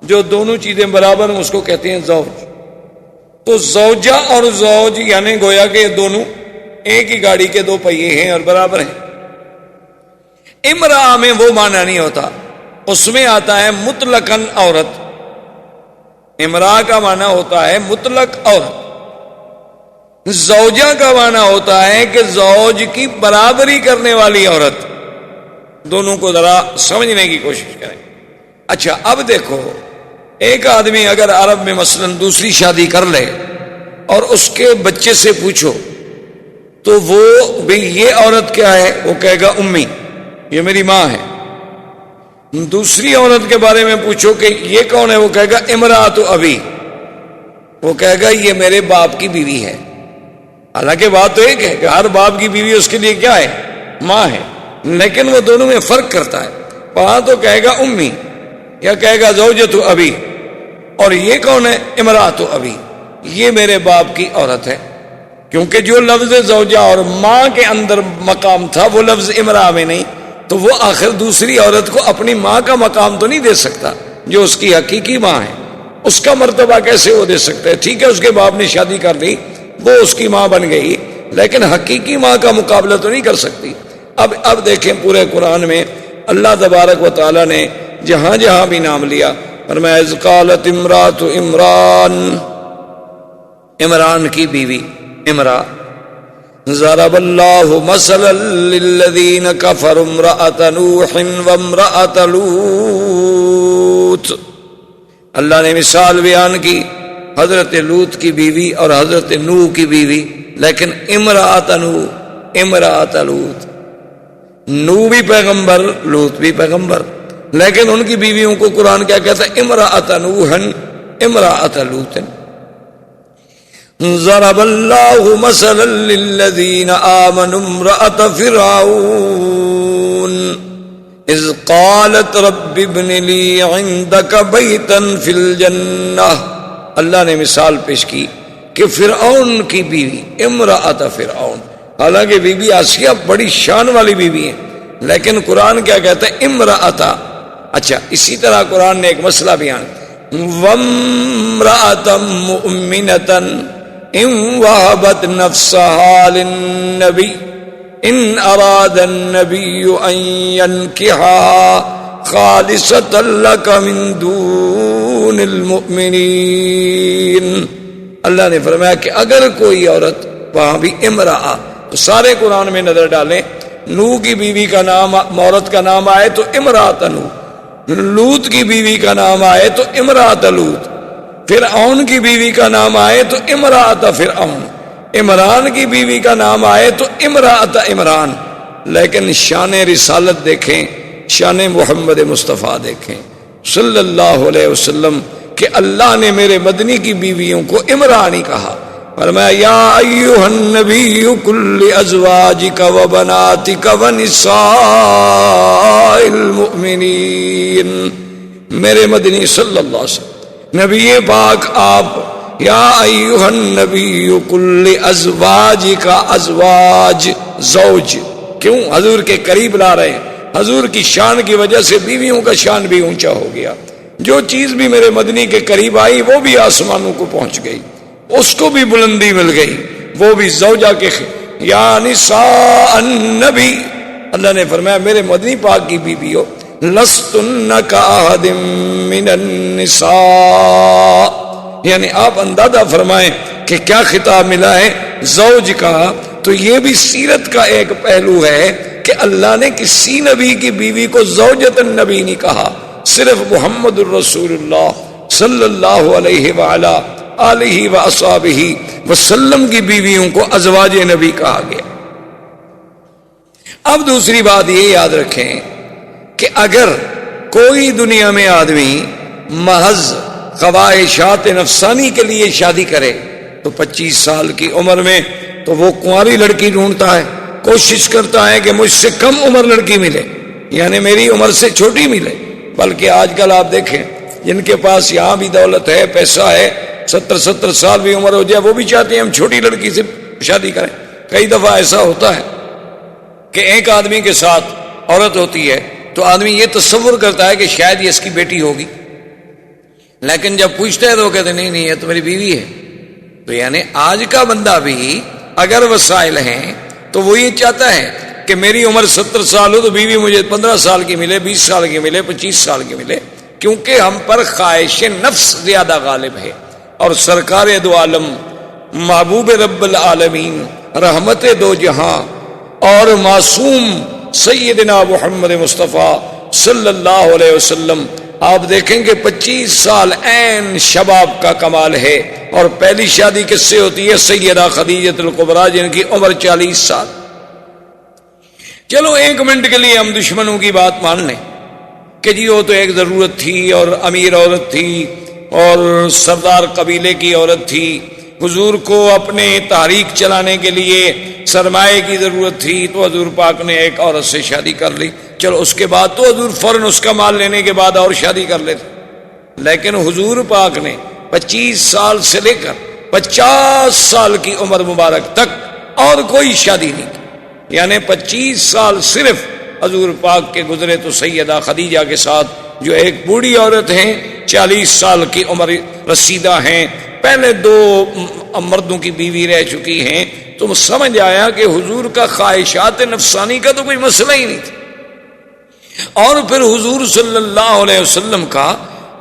جو دونوں چیزیں برابر ہیں اس کو کہتے ہیں زوج۔ تو زوجہ اور زوج یعنی گویا کہ یہ دونوں ایک ہی گاڑی کے 2 پہیے ہیں اور برابر ہیں۔ امرأہ میں وہ معنی نہیں ہوتا، اس میں آتا ہے مطلقاً عورت۔ امرأہ کا معنی ہوتا ہے مطلق عورت، زوجہ کا معنی ہوتا ہے کہ زوج کی برابری کرنے والی عورت. دونوں کو ذرا سمجھنے کی کوشش کریں. اچھا اب دیکھو، ایک آدمی اگر عرب میں مثلا دوسری شادی کر لے اور اس کے بچے سے پوچھو تو وہ بھی یہ عورت کیا ہے، وہ کہے گا امی، یہ میری ماں ہے. دوسری عورت کے بارے میں پوچھو کہ یہ کون ہے، وہ کہے گا امرأۃ ابی، وہ کہے گا یہ میرے باپ کی بیوی ہے. حالانکہ بات تو ایک ہے کہ ہر باپ کی بیوی اس کے لیے کیا ہے، ماں ہے، لیکن وہ دونوں میں فرق کرتا ہے. وہاں تو کہے گا امی یا کہے گا زوجۃ ابی، اور یہ کون ہے، امرأۃ ابی، یہ میرے باپ کی عورت ہے. کیونکہ جو لفظ زوجہ اور ماں کے اندر مقام تھا وہ لفظ امرأہ میں نہیں، تو وہ آخر دوسری عورت کو اپنی ماں کا مقام تو نہیں دے سکتا جو اس کی حقیقی ماں ہے. اس کا مرتبہ کیسے وہ دے سکتا ہے؟ ٹھیک ہے اس کے باپ نے شادی کر لی، وہ اس کی ماں بن گئی، لیکن حقیقی ماں کا مقابلہ تو نہیں کر سکتی. اب دیکھیں پورے قرآن میں اللہ تبارک و تعالی نے جہاں جہاں بھی نام لیا، فرمایا اذ قالت امرأۃ عمران، عمران کی بیوی امرا. ضرب اللہ مثلا للذین کفروا امرأۃ نوح وامرأۃ لوط. اللہ نے مثال بیان کی حضرت لوط کی بیوی اور حضرت نوح کی بیوی، لیکن امرأۃ نوح، امرأۃ لوط. نوح بھی پیغمبر، لوط بھی پیغمبر، لیکن ان کی بیویوں کو قرآن کیا کہتا ہے، امرأۃ نوح امرأۃ لوط. ضرب اللہ مثلا للذین آمنوا امرأۃ فرعون اذ قالت رب ابن لی عندک بیتا فی الجنہ. اللہ نے مثال پیش کی کہ فرعون کی بیوی امرأۃ فرعون، حالانکہ بی بی آسیہ بڑی شان والی بیوی ہے، لیکن قرآن کیا کہتا ہے، امرأۃ. اچھا اسی طرح قرآن نے ایک مسئلہ بیان، وامرأۃ مؤمنۃ ان وهبت نفسها للنبی ان اراد النبی ان ينكحها خالصۃ لک من دون المؤمنین. اللہ نے فرمایا کہ اگر کوئی عورت، وہاں بھی امرأہ، تو سارے قرآن میں نظر ڈالیں، نوح کی بیوی کا نام، عورت کا نام آئے تو امرأۃ نوح، لوط کی بیوی کا نام آئے تو امرأۃ لوط، فرعون کی بیوی کا نام آئے تو امرأۃ فرعون، عمران کی بیوی کا نام آئے تو امرأۃ عمران. لیکن شان رسالت دیکھیں، شان محمد مصطفیٰ دیکھیں صلی اللہ علیہ وسلم، کہ اللہ نے میرے مدنی کی بیویوں کو عمرانی کہا. فرمایا یا ایھا النبی قل لازواجک وبناتک ونساء المؤمنین. میرے مدنی صلی اللہ علیہ وسلم، نبی پاک آپ، یا ایھا النبی قل لازواجک، ازواج زوج، کیوں حضور کے قریب لا رہے ہیں؟ حضور کی شان کی وجہ سے بیویوں کا شان بھی اونچا ہو گیا. جو چیز بھی میرے مدنی کے قریب آئی وہ بھی آسمانوں کو پہنچ گئی، اس کو بھی بلندی مل گئی، وہ بھی زوجہ کے یا نساء النبی. اللہ نے فرمایا میرے مدنی پاک کی بیویوں، لستن کاحد من النساء، یعنی آپ اندازہ فرمائیں کہ کیا خطاب ملا ہے زوج کا. تو یہ بھی سیرت کا ایک پہلو ہے کہ اللہ نے کسی نبی کی بیوی کو زوجۃ النبی نہیں کہا، صرف محمد الرسول اللہ صلی اللہ علیہ وآلہ آلہ وصحبہ وسلم کی بیویوں کو ازواج نبی کہا گیا. اب دوسری بات یہ یاد رکھیں کہ اگر کوئی دنیا میں آدمی محض خواہشات نفسانی کے لیے شادی کرے تو 25 سال کی عمر میں تو وہ کنواری لڑکی ڈھونڈتا ہے، کوشش کرتا ہے کہ مجھ سے کم عمر لڑکی ملے، یعنی میری عمر سے چھوٹی ملے. بلکہ آج کل آپ دیکھیں جن کے پاس یہاں بھی دولت ہے، پیسہ ہے، 70 سال بھی عمر ہو جائے وہ بھی چاہتے ہیں ہم چھوٹی لڑکی سے شادی کریں. کئی دفعہ ایسا ہوتا ہے کہ ایک آدمی کے ساتھ عورت ہوتی ہے تو آدمی یہ تصور کرتا ہے کہ شاید یہ اس کی بیٹی ہوگی، لیکن جب پوچھتا ہے تو وہ کہتے ہیں نہیں یہ تو میری بیوی ہے. تو یعنی آج کا بندہ بھی اگر وسائل ہیں تو وہ یہ چاہتا ہے کہ میری عمر 70 سال ہو تو بیوی مجھے 15 سال کی ملے، 20 سال کی ملے، 25 سال کی ملے، کیونکہ ہم پر خواہش نفس زیادہ غالب ہے. اور سرکار دو عالم محبوب رب العالمین، رحمت دو جہاں اور معصوم سیدنا محمد مصطفیٰ صلی اللہ علیہ وسلم، آپ دیکھیں گے 25 سال عین شباب کا کمال ہے، اور پہلی شادی کس سے ہوتی ہے؟ سیدہ خدیجہ الکبریٰ، جن کی عمر 40 سال۔ چلو 1 منٹ کے لیے ہم دشمنوں کی بات مان لیں کہ جی وہ تو ایک ضرورت تھی اور امیر عورت تھی اور سردار قبیلے کی عورت تھی، حضور کو اپنے تحریک چلانے کے لیے سرمایہ کی ضرورت تھی تو حضور پاک نے ایک عورت سے شادی کر لی، چلو اس کے بعد تو حضور فوراً اس کا مال لینے کے بعد اور شادی کر لیتے، لیکن حضور پاک نے 25 سال سے لے کر 50 سال کی عمر مبارک تک اور کوئی شادی نہیں کی، یعنی 25 سال صرف حضور پاک کے گزرے تو سیدہ خدیجہ کے ساتھ، جو ایک بوڑھی عورت ہیں، 40 سال کی عمر رسیدہ ہیں، پہلے 2 مردوں کی بیوی رہ چکی ہیں، تو سمجھ آیا کہ حضور کا خواہشات نفسانی کا تو کوئی مسئلہ ہی نہیں تھا۔ اور پھر حضور صلی اللہ علیہ وسلم کا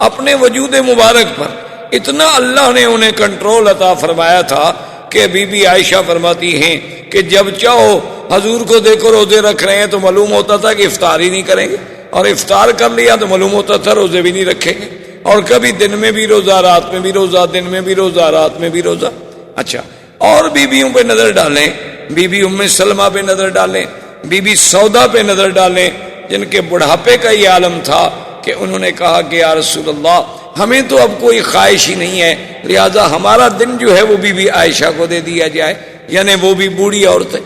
اپنے وجود مبارک پر اتنا اللہ نے انہیں کنٹرول عطا فرمایا تھا کہ بی بی عائشہ فرماتی ہیں کہ جب چاہو حضور کو دیکھو روزے رکھ رہے ہیں تو معلوم ہوتا تھا کہ افطار ہی نہیں کریں گے، اور افطار کر لیا تو معلوم ہوتا تھا روزے بھی نہیں رکھیں گے، اور کبھی دن میں بھی روزہ، رات میں بھی روزہ، دن میں بھی روزہ، رات میں بھی روزہ۔ اچھا، اور بیویوں پہ نظر ڈالیں، بی بی ام سلمہ پہ نظر ڈالیں، بی بی سودا پہ نظر ڈالیں، جن کے بڑھاپے کا یہ عالم تھا کہ انہوں نے کہا کہ یا رسول اللہ ہمیں تو اب کوئی خواہش ہی نہیں ہے، لہذا ہمارا دن جو ہے وہ بی بی عائشہ کو دے دیا جائے، یعنی وہ بھی بوڑھی عورت ہے۔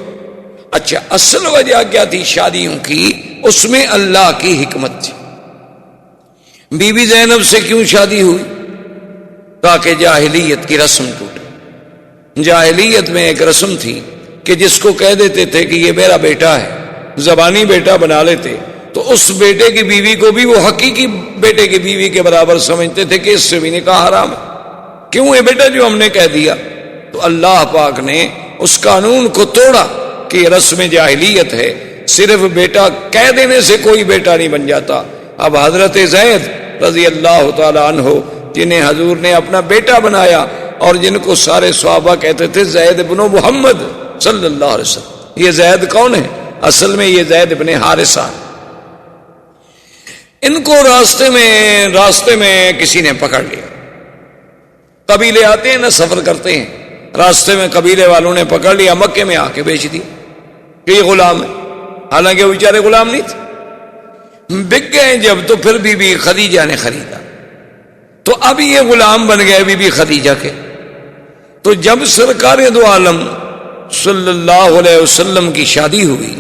اچھا، اصل وجہ کیا تھی شادیوں کی؟ اس میں اللہ کی حکمت تھی۔ بی بی زینب سے کیوں شادی ہوئی؟ تاکہ جاہلیت کی رسم ٹوٹے۔ جاہلیت میں ایک رسم تھی کہ جس کو کہہ دیتے تھے کہ یہ میرا بیٹا ہے، زبانی بیٹا بنا لیتے، تو اس بیٹے کی بیوی کو بھی وہ حقیقی بیٹے کی بیوی کے برابر سمجھتے تھے کہ اس سے بھی نکاح حرام ہے۔ کیوں؟ یہ بیٹا جو ہم نے کہہ دیا، تو اللہ پاک نے اس قانون کو توڑا کہ یہ رسم جاہلیت ہے، صرف بیٹا کہہ دینے سے کوئی بیٹا نہیں بن جاتا۔ اب حضرت زید رضی اللہ تعالی عنہ، جنہیں حضور نے اپنا بیٹا بنایا اور جن کو سارے صحابہ کہتے تھے زید بن محمد صلی اللہ علیہ وسلم، یہ زید کون ہے؟ اصل میں یہ زید بن حارثہ۔ ان کو راستے میں کسی نے پکڑ لیا۔ قبیلے آتے ہیں نا، سفر کرتے ہیں، راستے میں قبیلے والوں نے پکڑ لیا، مکے میں آ کے بیچ دی کہ یہ غلام ہے، حالانکہ وہ بیچارے غلام نہیں تھے۔ بک گئے جب، تو پھر بی بی خدیجہ نے خریدا، تو اب یہ غلام بن گئے بی بی خدیجہ کے۔ تو جب سرکار دو عالم صلی اللہ علیہ وسلم کی شادی ہوئی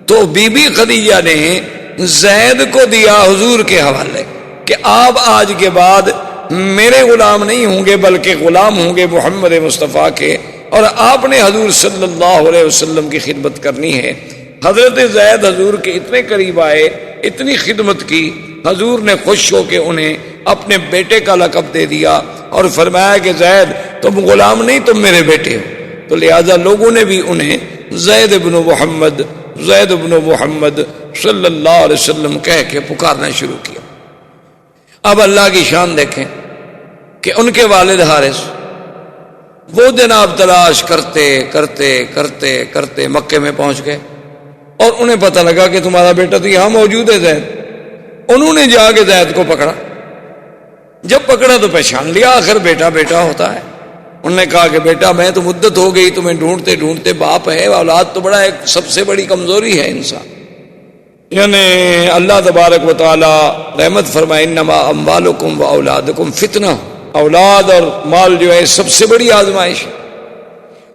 تو بی بی خدیجہ نے زید کو دیا حضور کے حوالے کہ آپ آج کے بعد میرے غلام نہیں ہوں گے بلکہ غلام ہوں گے محمد مصطفیٰ کے، اور آپ نے حضور صلی اللہ علیہ وسلم کی خدمت کرنی ہے۔ حضرت زید حضور کے اتنے قریب آئے، اتنی خدمت کی، حضور نے خوش ہو کے انہیں اپنے بیٹے کا لقب دے دیا اور فرمایا کہ زید تم غلام نہیں، تم میرے بیٹے ہو۔ تو لہذا لوگوں نے بھی انہیں زید بن محمد صلی اللہ علیہ وسلم کہہ کے پکارنا شروع کیا۔ اب اللہ کی شان دیکھیں کہ ان کے والد حارث وہ جناب تلاش کرتے کرتے کرتے کرتے مکے میں پہنچ گئے، اور انہیں پتہ لگا کہ تمہارا بیٹا تو یہاں موجود ہے زید۔ انہوں نے جا کے زید کو پکڑا، جب پکڑا تو پہچان لیا، آخر بیٹا بیٹا ہوتا ہے۔ انہوں نے کہا کہ بیٹا میں تو مدت ہو گئی تمہیں ڈھونڈتے ڈھونڈتے، باپ ہے، اولاد تو بڑا ایک سب سے بڑی کمزوری ہے انسان، یعنی اللہ تبارک و تعالی رحمت فرمائے انما اموالکم و اولادکم فتنہ، اولاد اور مال جو ہے سب سے بڑی آزمائش۔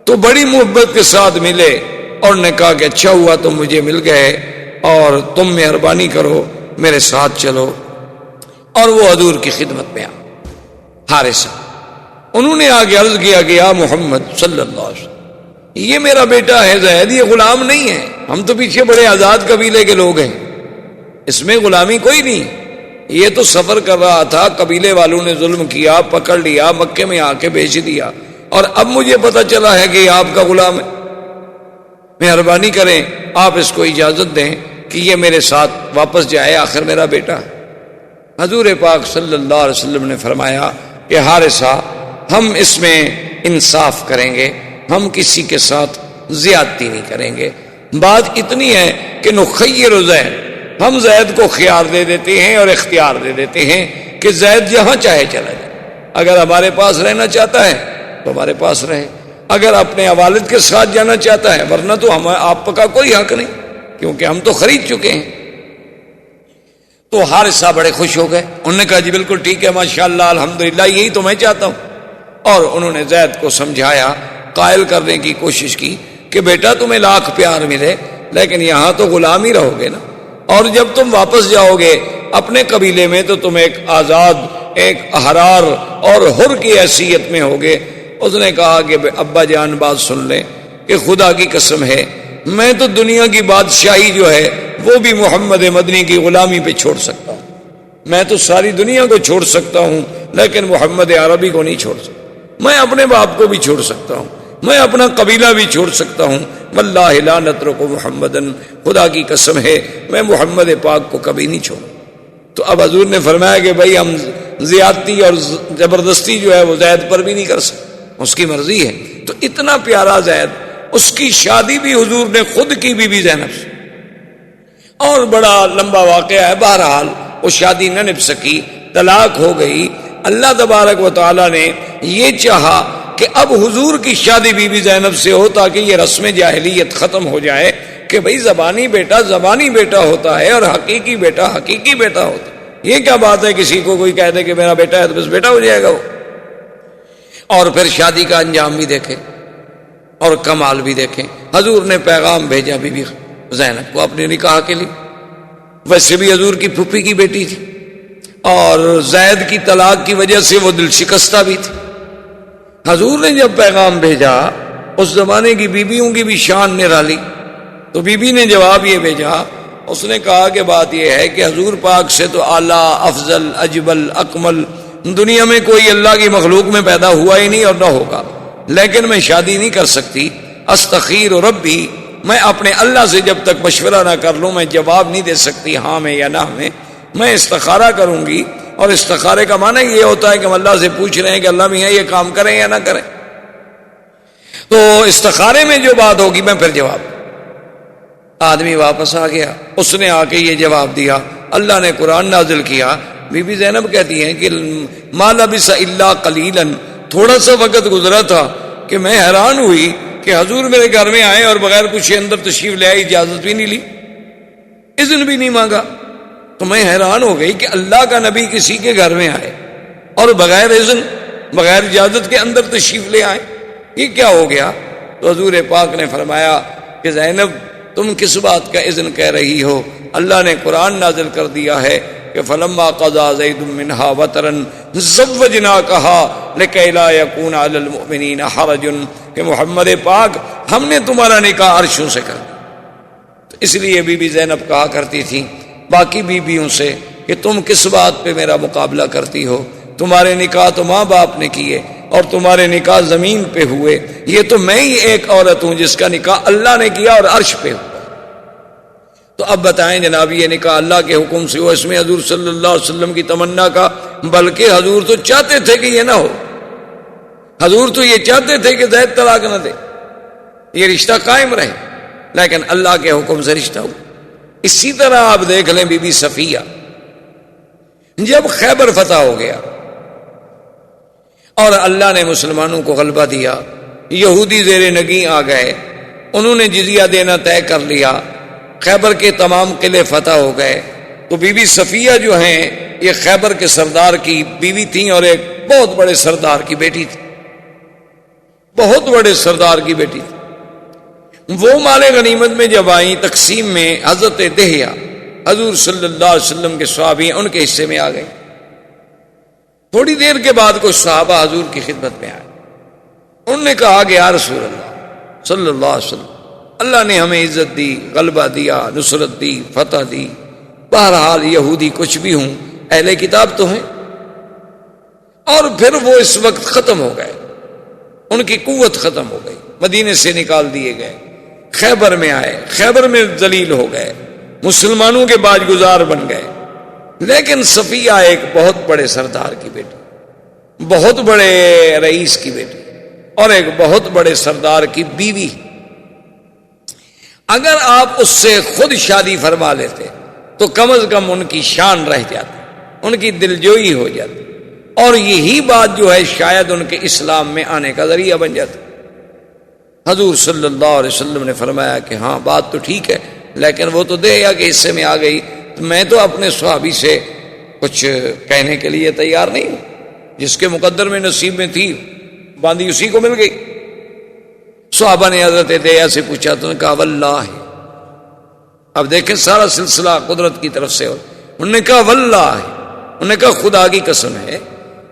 تو بڑی محبت کے ساتھ ملے اور نے کہا کہ اچھا ہوا تم مجھے مل گئے اور تم مہربانی کرو میرے ساتھ چلو، اور وہ حضور کی خدمت میں حارثہ، انہوں نے آگے عرض کیا کہ یا محمد صلی اللہ علیہ وسلم یہ میرا بیٹا ہے زید، یہ غلام نہیں ہے، ہم تو پیچھے بڑے آزاد قبیلے کے لوگ ہیں، اس میں غلامی کوئی نہیں، یہ تو سفر کر رہا تھا، قبیلے والوں نے ظلم کیا، پکڑ لیا، مکے میں آ کے بیچ دیا، اور اب مجھے پتہ چلا ہے کہ یہ آپ کا غلام ہے، مہربانی کریں آپ اس کو اجازت دیں کہ یہ میرے ساتھ واپس جائے، آخر میرا بیٹا ہے۔ حضور پاک صلی اللہ علیہ وسلم نے فرمایا کہ حارثہ ہم اس میں انصاف کریں گے، ہم کسی کے ساتھ زیادتی نہیں کریں گے۔ بات اتنی ہے کہ نخیر زید، ہم زید کو خیار دے دیتے ہیں اور اختیار دے دیتے ہیں کہ زید جہاں چاہے چلا جائے، اگر ہمارے پاس رہنا چاہتا ہے تو ہمارے پاس رہے، اگر اپنے والد کے ساتھ جانا چاہتا ہے، ورنہ تو ہم آپ کا کوئی حق نہیں، کیونکہ ہم تو خرید چکے ہیں۔ تو حارثہ بڑے خوش ہو گئے، انہوں نے کہا جی بالکل ٹھیک ہے، ماشاءاللہ الحمدللہ، یہی تو میں چاہتا ہوں۔ اور انہوں نے زید کو سمجھایا، قائل کرنے کی کوشش کی کہ بیٹا تمہیں لاکھ پیار ملے لیکن یہاں تو غلام ہی رہو گے نا، اور جب تم واپس جاؤ گے اپنے قبیلے میں تو تم ایک آزاد، ایک احرار اور حر کی حیثیت میں ہوگے۔ اس نے کہا کہ ابا جان بات سن لیں کہ خدا کی قسم ہے میں تو دنیا کی بادشاہی جو ہے وہ بھی محمد مدنی کی غلامی پہ چھوڑ سکتا ہوں، میں تو ساری دنیا کو چھوڑ سکتا ہوں لیکن محمد عربی کو نہیں چھوڑ سکتا، میں اپنے باپ کو بھی چھوڑ سکتا ہوں، میں اپنا قبیلہ بھی چھوڑ سکتا ہوں، واللہ لا نترک محمدن، خدا کی قسم ہے میں محمد پاک کو کبھی نہیں چھوڑوں۔ تو اب حضور نے فرمایا کہ بھائی ہم زیادتی اور زبردستی جو ہے وہ زید پر بھی نہیں کر سکتے، اس کی مرضی ہے۔ تو اتنا پیارا زید، اس کی شادی بھی حضور نے خود کی بی زینب سے، اور بڑا لمبا واقعہ ہے، بہرحال وہ شادی نہ نبھ سکی، طلاق ہو گئی۔ اللہ تبارک و تعالی نے یہ چاہا کہ اب حضور کی شادی بی زینب سے ہو تاکہ یہ رسم جاہلیت ختم ہو جائے کہ بھئی زبانی بیٹا زبانی بیٹا ہوتا ہے اور حقیقی بیٹا حقیقی بیٹا ہوتا ہے۔ یہ کیا بات ہے کسی کو کوئی کہہ دے کہ میرا بیٹا ہے تو بس بیٹا ہو جائے گا وہ۔ اور پھر شادی کا انجام بھی دیکھیں اور کمال بھی دیکھیں۔ حضور نے پیغام بھیجا بی زینب کو اپنے نکاح کے لیے، ویسے بھی حضور کی پھوپھی کی بیٹی تھی اور زید کی طلاق کی وجہ سے وہ دل شکستہ بھی تھی۔ حضور نے جب پیغام بھیجا، اس زمانے کی بیویوں کی بھی شان نرالی، تو بی بی نے جواب یہ بھیجا، اس نے کہا کہ بات یہ ہے کہ حضور پاک سے تو اعلیٰ افضل اجمل اکمل دنیا میں کوئی اللہ کی مخلوق میں پیدا ہوا ہی نہیں اور نہ ہوگا، لیکن میں شادی نہیں کر سکتی، استخیر ربی، میں اپنے اللہ سے جب تک مشورہ نہ کر لوں میں جواب نہیں دے سکتی ہاں میں یا نہ میں استخارہ کروں گی۔ اور استخارے کا معنی یہ ہوتا ہے کہ ہم اللہ سے پوچھ رہے ہیں کہ اللہ میاں یہ کام کریں یا نہ کریں، تو استخارے میں جو بات ہوگی میں پھر جواب۔ آدمی واپس آ گیا، اس نے آ کے یہ جواب دیا، اللہ نے قرآن نازل کیا۔ بی بی زینب کہتی ہیں کہ ما لبث الا قلیلا، تھوڑا سا وقت گزرا تھا کہ میں حیران ہوئی کہ حضور میرے گھر میں آئے اور بغیر کچھ اندر تشریف لے آئے، اجازت بھی نہیں لی، اذن بھی نہیں مانگا۔ تو میں حیران ہو گئی کہ اللہ کا نبی کسی کے گھر میں آئے اور بغیر اذن بغیر اجازت کے اندر تشریف لے آئے، یہ کیا ہو گیا؟ تو حضور پاک نے فرمایا کہ زینب تم کس بات کا اذن کہہ رہی ہو؟ اللہ نے قرآن نازل کر دیا ہے کہ فلما قضى زید منها وطرا زوجناکها لکی لا یکون علی المؤمنین حرج، کہ محمد پاک ہم نے تمہارا نکاح عرشوں سے کر دیا۔ تو اس لیے بی بی زینب کہا کرتی تھی باقی بیویوں سے کہ تم کس بات پہ میرا مقابلہ کرتی ہو؟ تمہارے نکاح تو ماں باپ نے کیے اور تمہارے نکاح زمین پہ ہوئے، یہ تو میں ہی ایک عورت ہوں جس کا نکاح اللہ نے کیا اور عرش پہ ہوا۔ تو اب بتائیں جناب، یہ نکاح اللہ کے حکم سے ہوا، اس میں حضور صلی اللہ علیہ وسلم کی تمنا کا، بلکہ حضور تو چاہتے تھے کہ یہ نہ ہو، حضور تو یہ چاہتے تھے کہ زید طلاق نہ دے، یہ رشتہ قائم رہے، لیکن اللہ کے حکم سے رشتہ ہوا۔ اسی طرح آپ دیکھ لیں بی بی صفیہ، جب خیبر فتح ہو گیا اور اللہ نے مسلمانوں کو غلبہ دیا، یہودی زیر نگیں آ گئے، انہوں نے جزیہ دینا طے کر لیا، خیبر کے تمام قلعے فتح ہو گئے، تو بی بی صفیہ جو ہیں یہ خیبر کے سردار کی بیوی تھیں اور ایک بہت بڑے سردار کی بیٹی تھی، بہت بڑے سردار کی بیٹی تھی۔ وہ مال غنیمت میں جب آئیں تقسیم میں، حضرت دہیا حضور صلی اللہ علیہ وسلم کے صحابی ان کے حصے میں آ گئے۔ تھوڑی دیر کے بعد کچھ صحابہ حضور کی خدمت میں آئے، انہوں نے کہا کہ یا رسول اللہ صلی اللہ علیہ وسلم، اللہ نے ہمیں عزت دی، غلبہ دیا، نصرت دی، فتح دی، بہرحال یہودی کچھ بھی ہوں اہل کتاب تو ہیں، اور پھر وہ اس وقت ختم ہو گئے، ان کی قوت ختم ہو گئی، مدینے سے نکال دیے گئے، خیبر میں آئے، خیبر میں ذلیل ہو گئے، مسلمانوں کے باج گزار بن گئے، لیکن صفیہ ایک بہت بڑے سردار کی بیٹی، بہت بڑے رئیس کی بیٹی، اور ایک بہت بڑے سردار کی بیوی. اگر آپ اس سے خود شادی فرما لیتے تو کم از کم ان کی شان رہ جاتی, ان کی دلجوئی ہو جاتی, اور یہی بات جو ہے شاید ان کے اسلام میں آنے کا ذریعہ بن جاتی. حضور صلی اللہ علیہ وسلم نے فرمایا کہ ہاں بات تو ٹھیک ہے, لیکن وہ تو دے یا کہ حصے میں آ گئی, میں تو اپنے صحابی سے کچھ کہنے کے لیے تیار نہیں ہوں. جس کے مقدر میں نصیب میں تھی باندھی اسی کو مل گئی. صحابہ نے حضرت دیا سے پوچھا تو نے کہا واللہ. اب دیکھیں سارا سلسلہ قدرت کی طرف سے. انہوں نے کہا واللہ, انہوں نے کہا خدا کی قسم ہے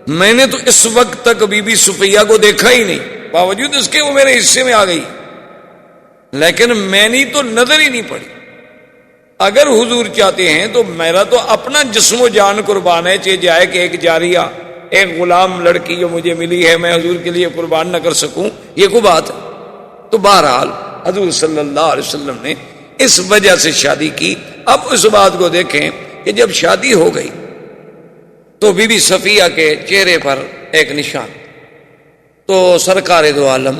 میں نے تو اس وقت تک بی بی صفیہ کو دیکھا ہی نہیں, باوجود اس کے وہ میرے حصے میں آ گئی, لیکن میں نے تو نظر ہی نہیں پڑی. اگر حضور چاہتے ہیں تو میرا تو اپنا جسم و جان قربان ہے, چاہے جائے کہ ایک جاریہ, ایک غلام لڑکی جو مجھے ملی ہے میں حضور کے لیے قربان نہ کر سکوں, یہ کوئی بات ہے. تو بہرحال حضور صلی اللہ علیہ وسلم نے اس وجہ سے شادی کی. اب اس بات کو دیکھیں کہ جب شادی ہو گئی تو بی بی صفیہ کے چہرے پر ایک نشان, تو سرکار دو عالم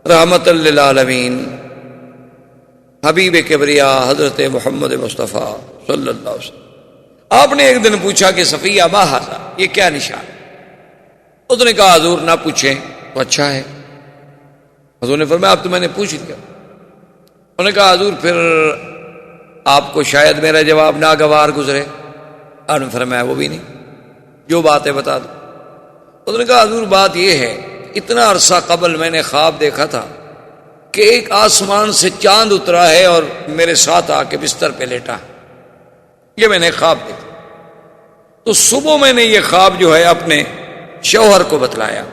رحمت للعالمین حبیب کبریا حضرت محمد مصطفیٰ صلی اللہ علیہ وسلم, آپ نے ایک دن پوچھا کہ صفیہ ما ھذا, یہ کیا نشان؟ اس نے کہا حضور نہ پوچھیں تو اچھا ہے. حضور نے فرمایا اب تو میں نے پوچھ لیا. انہوں نے کہا حضور پھر آپ کو شاید میرا جواب ناگوار گزرے. آپ نے فرمایا وہ بھی نہیں, جو بات ہے بتا دو. انہوں نے کہا حضور بات یہ ہے اتنا عرصہ قبل میں نے خواب دیکھا تھا کہ ایک آسمان سے چاند اترا ہے اور میرے ساتھ آ کے بستر پہ لیٹا, یہ میں نے خواب دیکھا. تو صبح میں نے یہ خواب جو ہے اپنے شوہر کو بتلایا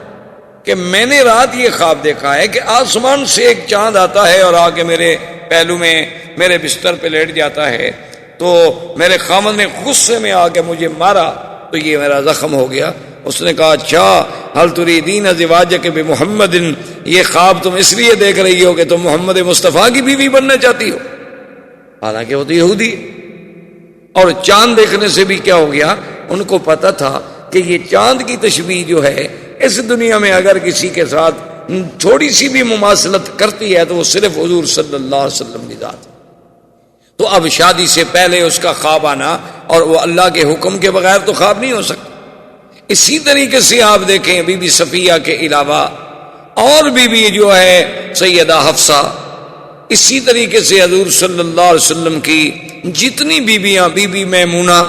کہ میں نے رات یہ خواب دیکھا ہے کہ آسمان سے ایک چاند آتا ہے اور آ کے میرے پہلو میں میرے بستر پہ لیٹ جاتا ہے. تو میرے خامد نے غصے میں آ کے مجھے مارا تو یہ میرا زخم ہو گیا. اس نے کہا اچھا حل تریدین ازواجک بمحمد, یہ خواب تم اس لیے دیکھ رہی ہو کہ تم محمد مصطفیٰ کی بیوی بننا چاہتی ہو, حالانکہ وہ تو یہودی. اور چاند دیکھنے سے بھی کیا ہو گیا, ان کو پتا تھا کہ یہ چاند کی تشبیہ جو ہے اس دنیا میں اگر کسی کے ساتھ تھوڑی سی بھی مماثلت کرتی ہے تو وہ صرف حضور صلی اللہ علیہ وسلم کی ذات. تو اب شادی سے پہلے اس کا خواب آنا اور وہ اللہ کے حکم کے بغیر تو خواب نہیں ہو سکتا. اسی طریقے سے آپ دیکھیں بی بی صفیہ کے علاوہ اور بی جو ہے سیدہ حفصہ, اسی طریقے سے حضور صلی اللہ علیہ وسلم کی جتنی بیویاں, بی بی میمونہ,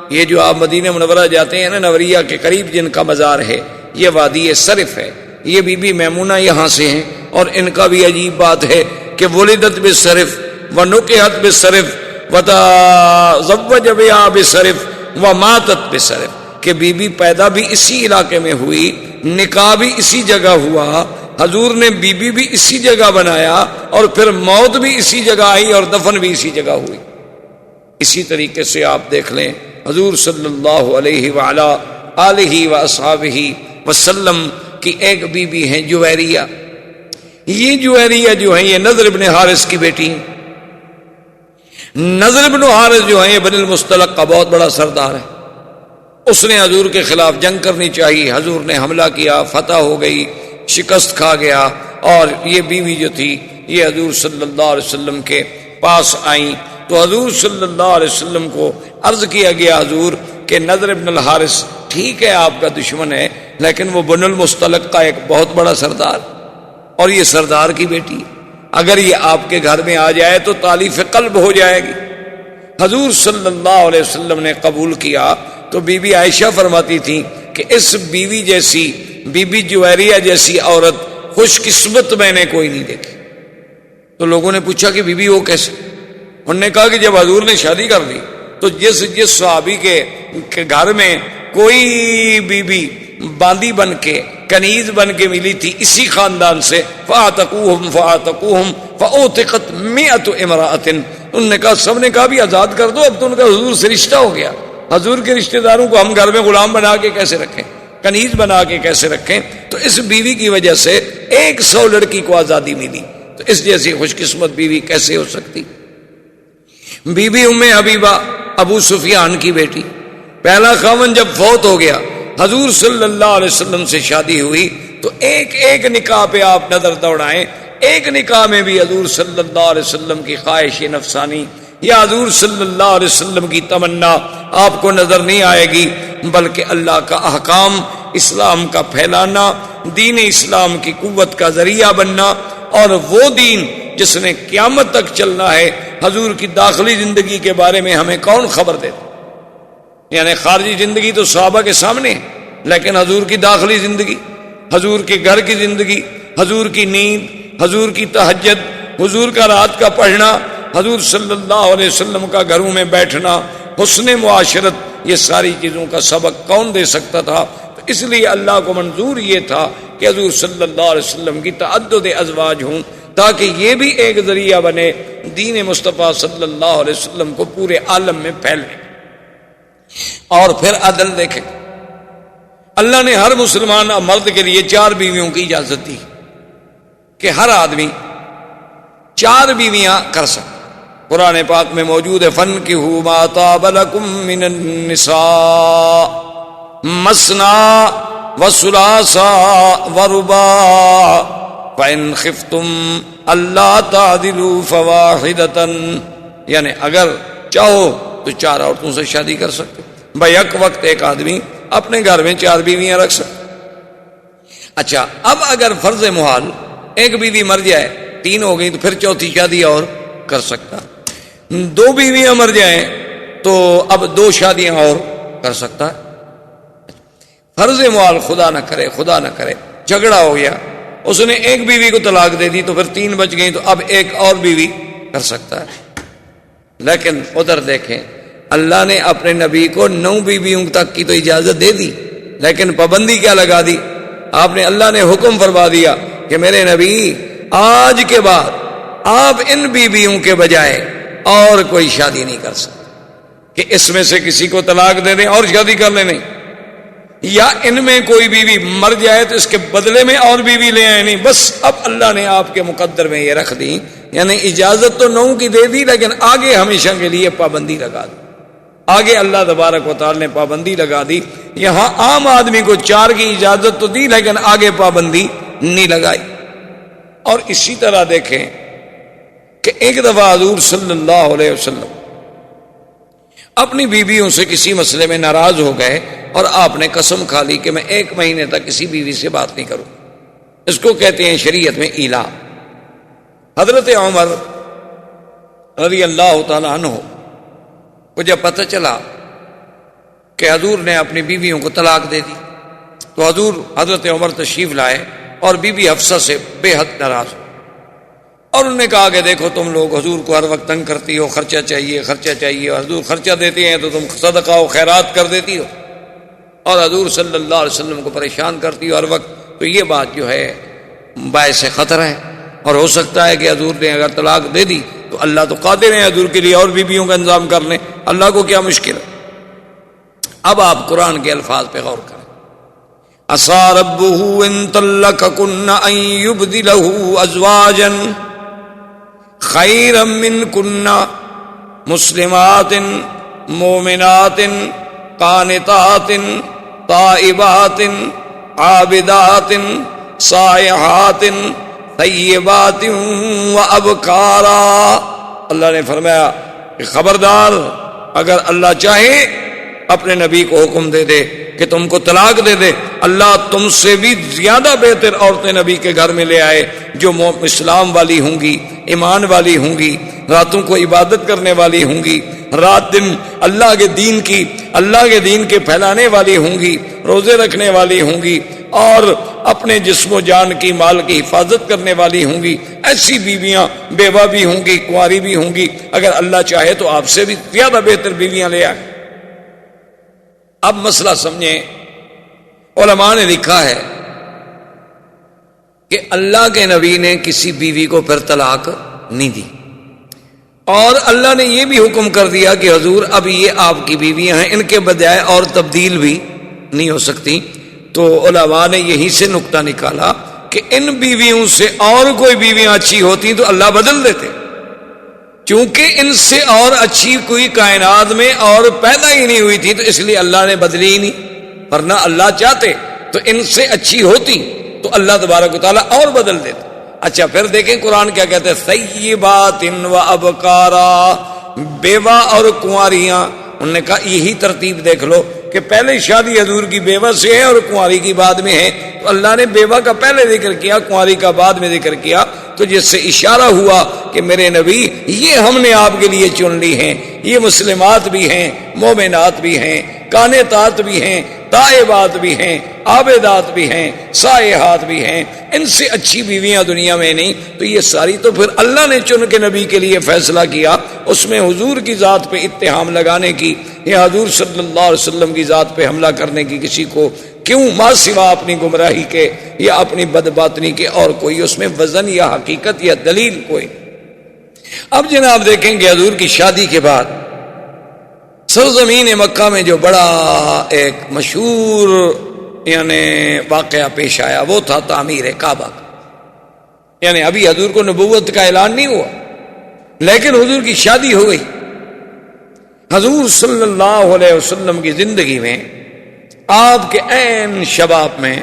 یہ جو آپ مدینہ منورہ جاتے ہیں نا نوریہ کے قریب جن کا مزار ہے, یہ وادی صرف ہے, یہ بی بی میمونہ یہاں سے ہیں. اور ان کا بھی عجیب بات ہے کہ ولدت بالصرف ونکحت بالصرف وتزوج بها بالصرف وماتت بالصرف, کہ بی بی پیدا بھی اسی علاقے میں ہوئی, نکاح بھی اسی جگہ ہوا, حضور نے بی بی بھی اسی جگہ بنایا, اور پھر موت بھی اسی جگہ آئی اور دفن بھی اسی جگہ ہوئی. اسی طریقے سے آپ دیکھ لیں حضور صلی اللہ علیہ وعلا آلہ واصحابہ وسلم کی ایک بی بی ہیں جویریہ. یہ جویریہ جو ہیں یہ نضر بن حارث کی بیٹی ہیں. نضر بن حارث جو ہیں یہ بنی المصطلق کا بہت بڑا سردار ہے. اس نے حضور کے خلاف جنگ کرنی چاہیے, حضور نے حملہ کیا, فتح ہو گئی, شکست کھا گیا, اور یہ بیوی جو تھی یہ حضور صلی اللہ علیہ وسلم کے پاس آئیں. تو حضور صلی اللہ علیہ وسلم کو عرض کیا گیا حضور کہ نضر بن الحارث ٹھیک ہے آپ کا دشمن ہے, لیکن وہ بن المصطلق کا ایک بہت بڑا سردار, اور یہ سردار کی بیٹی, اگر یہ آپ کے گھر میں آ جائے تو تالیف قلب ہو جائے گی. حضور صلی اللہ علیہ وسلم نے قبول کیا. تو بی بی عائشہ فرماتی تھی کہ اس بیوی جیسی, بی بی جویریہ جیسی عورت خوش قسمت میں نے کوئی نہیں دیکھی. تو لوگوں نے پوچھا کہ بی بی وہ کیسے؟ انہوں نے کہا کہ جب حضور نے شادی کر دی تو جس صحابی کے گھر میں کوئی بی بی باندی بن کے, کنیز بن کے ملی تھی اسی خاندان سے, فَآتَقُوهُمْ فَأُوتِقَتْ مِئَةُ امْرَأَةٍ, انہوں نے کہا, سب نے کہا بھی آزاد کر دو, اب تو ان کا حضور سے رشتہ ہو گیا. حضور کے رشتہ داروں کو ہم گھر میں غلام بنا کے کیسے رکھیں, کنیز بنا کے کیسے رکھیں؟ تو اس بیوی کی وجہ سے 100 لڑکی کو آزادی ملی. تو اس جیسی خوش قسمت بیوی کیسے ہو سکتی؟ بی بی ام حبیبہ ابو سفیان کی بیٹی, پہلا خاوند جب فوت ہو گیا, حضور صلی اللہ علیہ وسلم سے شادی ہوئی تو ایک ایک نکاح پہ آپ نظر دوڑائیں، ایک نکاح میں بھی حضور صلی اللہ علیہ وسلم کی خواہش نفسانی یا حضور صلی اللہ علیہ وسلم کی تمنا آپ کو نظر نہیں آئے گی، بلکہ اللہ کا احکام، اسلام کا پھیلانا، دین اسلام کی قوت کا ذریعہ بننا، اور وہ دین جس نے قیامت تک چلنا ہے۔ حضور کی داخلی زندگی کے بارے میں ہمیں کون خبر دیتا؟ یعنی خارجی زندگی تو صحابہ کے سامنے ہے، لیکن حضور کی داخلی زندگی، حضور کے گھر کی زندگی، حضور کی نیند، حضور کی تہجد، حضور کا رات کا پڑھنا، حضور صلی اللہ علیہ وسلم کا گھروں میں بیٹھنا، حسن معاشرت، یہ ساری چیزوں کا سبق کون دے سکتا تھا؟ تو اس لیے اللہ کو منظور یہ تھا کہ حضور صلی اللہ علیہ وسلم کی تعدد ازواج ہوں، تاکہ یہ بھی ایک ذریعہ بنے دین مصطفیٰ صلی اللہ علیہ وسلم کو پورے عالم میں پھیلنے۔ اور پھر عدل دیکھیں، اللہ نے ہر مسلمان مرد کے لیے 4 بیویوں کی اجازت دی کہ ہر آدمی 4 بیویاں کر سکتا۔ قرآن پاک میں موجود ہے، فَانْكِحُوا مَا طَابَ لَكُم مِّنَ النِّسَاءِ مَثْنَىٰ وَثُلَاثَ وَرُبَاعَ فَإِنْ خِفْتُمْ أَلَّا تَعْدِلُوا فَوَاحِدَةً، یعنی اگر چاہو تو 4 عورتوں سے شادی کر سکتے، بھائی یک وقت ایک آدمی اپنے گھر میں 4 بیویاں رکھ سکتے۔ اچھا، اب اگر فرض محال ایک بیوی مر جائے، 3 ہو گئی، تو پھر چوتھی شادی اور کر سکتا۔ 2 بیویاں مر جائیں تو اب 2 شادیاں اور کر سکتا ہے۔ فرض محال خدا نہ کرے جھگڑا ہو گیا، اس نے ایک بیوی کو طلاق دے دی، تو پھر 3 بچ گئی، تو اب ایک اور بیوی کر سکتا ہے۔ لیکن ادھر دیکھیں، اللہ نے اپنے نبی کو 9 بیویوں تک کی تو اجازت دے دی، لیکن پابندی کیا لگا دی؟ اللہ نے حکم فرما دیا کہ میرے نبی آج کے بعد آپ ان بیویوں کے بجائے اور کوئی شادی نہیں کر سکتے، کہ اس میں سے کسی کو طلاق دے دیں اور شادی کر لیں، نہیں، یا ان میں کوئی بیوی مر جائے تو اس کے بدلے میں اور بیوی لے آئے، نہیں، بس اب اللہ نے آپ کے مقدر میں یہ رکھ دی، یعنی اجازت تو 9 کی دے دی، لیکن آگے ہمیشہ کے لیے پابندی لگا دی۔ آگے اللہ تبارک و تعالی نے پابندی لگا دی۔ یہاں عام آدمی کو 4 کی اجازت تو دی، لیکن آگے پابندی نہیں لگائی۔ اور اسی طرح دیکھیں کہ ایک دفعہ حضور صلی اللہ علیہ وسلم اپنی بیویوں سے کسی مسئلے میں ناراض ہو گئے، اور آپ نے قسم کھا لی کہ میں 1 مہینے تک کسی بیوی سے بات نہیں کروں۔ اس کو کہتے ہیں شریعت میں ایلا۔ حضرت عمر رضی اللہ تعالی عنہ کو جب پتہ چلا کہ حضور نے اپنی بیویوں کو طلاق دے دی، تو حضرت عمر تشریف لائے اور بی بی حفصہ سے بے حد ناراض ہو، اور انہوں نے کہا کہ دیکھو تم لوگ حضور کو ہر وقت تنگ کرتی ہو، خرچہ چاہیے، اور حضور خرچہ دیتے ہیں تو تم صدقہ و خیرات کر دیتی ہو، اور حضور صلی اللہ علیہ وسلم کو پریشان کرتی ہو ہر وقت، تو یہ بات جو ہے باعث خطرہ ہے، اور ہو سکتا ہے کہ حضور نے اگر طلاق دے دی تو اللہ تو قادر ہیں حضور کے لیے اور بیویوں کا انتظام کر لیں، اللہ کو کیا مشکل ہے۔ اب آپ قرآن کے الفاظ پہ غور کریں، عَسَىٰ رَبُّهُ إِن طَلَّقَكُنَّ أَن يُبْدِلَهُ أَزْوَاجًا خَيْرًا مِّنكُنَّ مُسْلِمَاتٍ مُؤْمِنَاتٍ قَانِتَاتٍ تَائِبَاتٍ عَابِدَاتٍ سَائِحَاتٍ طیبات و ابکارا۔ اللہ نے فرمایا کہ خبردار، اگر اللہ چاہے اپنے نبی کو حکم دے دے کہ تم کو طلاق دے دے، اللہ تم سے بھی زیادہ بہتر عورتیں نبی کے گھر میں لے آئے، جو اسلام والی ہوں گی، ایمان والی ہوں گی، راتوں کو عبادت کرنے والی ہوں گی، رات دن اللہ کے دین کے پھیلانے والی ہوں گی، روزے رکھنے والی ہوں گی، اور اپنے جسم و جان کی مال کی حفاظت کرنے والی ہوں گی۔ ایسی بیویاں بیوہ بھی ہوں گی، کنواری بھی ہوں گی، اگر اللہ چاہے تو آپ سے بھی زیادہ بہتر بیویاں لے آئے۔ اب مسئلہ سمجھیں، علماء نے لکھا ہے کہ اللہ کے نبی نے کسی بیوی کو پھر طلاق نہیں دی، اور اللہ نے یہ بھی حکم کر دیا کہ حضور اب یہ آپ کی بیویاں ہیں، ان کے بجائے اور تبدیل بھی نہیں ہو سکتی۔ تو علماء نے یہیں سے نقطہ نکالا کہ ان بیویوں سے اور کوئی بیویاں اچھی ہوتی تو اللہ بدل دیتے، چونکہ ان سے اور اچھی کوئی کائنات میں اور پیدا ہی نہیں ہوئی تھی، تو اس لیے اللہ نے بدلی ہی نہیں، ورنہ اللہ چاہتے تو ان سے اچھی ہوتی، تو اللہ تبارک و تعالیٰ اور بدل دیتے. اچھا پھر دیکھیں قرآن کیا کہتے ہیں, طیبات و ابکارا, بیوہ اور کنواریاں. انہوں نے کہا یہی ترتیب دیکھ لو کہ پہلے شادی حضور کی بیوہ سے ہے اور کنواری کی بعد میں ہے, تو اللہ نے بیوہ کا پہلے ذکر کیا, کنواری کا بعد میں ذکر کیا, تو جس سے اشارہ ہوا کہ میرے نبی یہ ہم نے آپ کے لیے چن لی ہیں, یہ مسلمات بھی ہیں, مومنات بھی ہیں, قانتات بھی ہیں, تائبات بھی ہیں, عابدات بھی ہیں, سائحات بھی ہیں, ان سے اچھی بیویاں دنیا میں نہیں. تو یہ ساری تو پھر اللہ نے چن کے نبی کے لیے فیصلہ کیا. اس میں حضور کی ذات پہ اتہام لگانے کی یا حضور صلی اللہ علیہ وسلم کی ذات پہ حملہ کرنے کی کسی کو کیوں, ما سوا اپنی گمراہی کے یا اپنی بدباطنی کے, اور کوئی اس میں وزن یا حقیقت یا دلیل کوئی. اب جناب دیکھیں گے حضور کی شادی کے بعد سرزمین مکہ میں جو بڑا ایک مشہور یعنی واقعہ پیش آیا وہ تھا تعمیر کعبہ. یعنی ابھی حضور کو نبوت کا اعلان نہیں ہوا لیکن حضور کی شادی ہو گئی. حضور صلی اللہ علیہ وسلم کی زندگی میں آپ کے عین شباب میں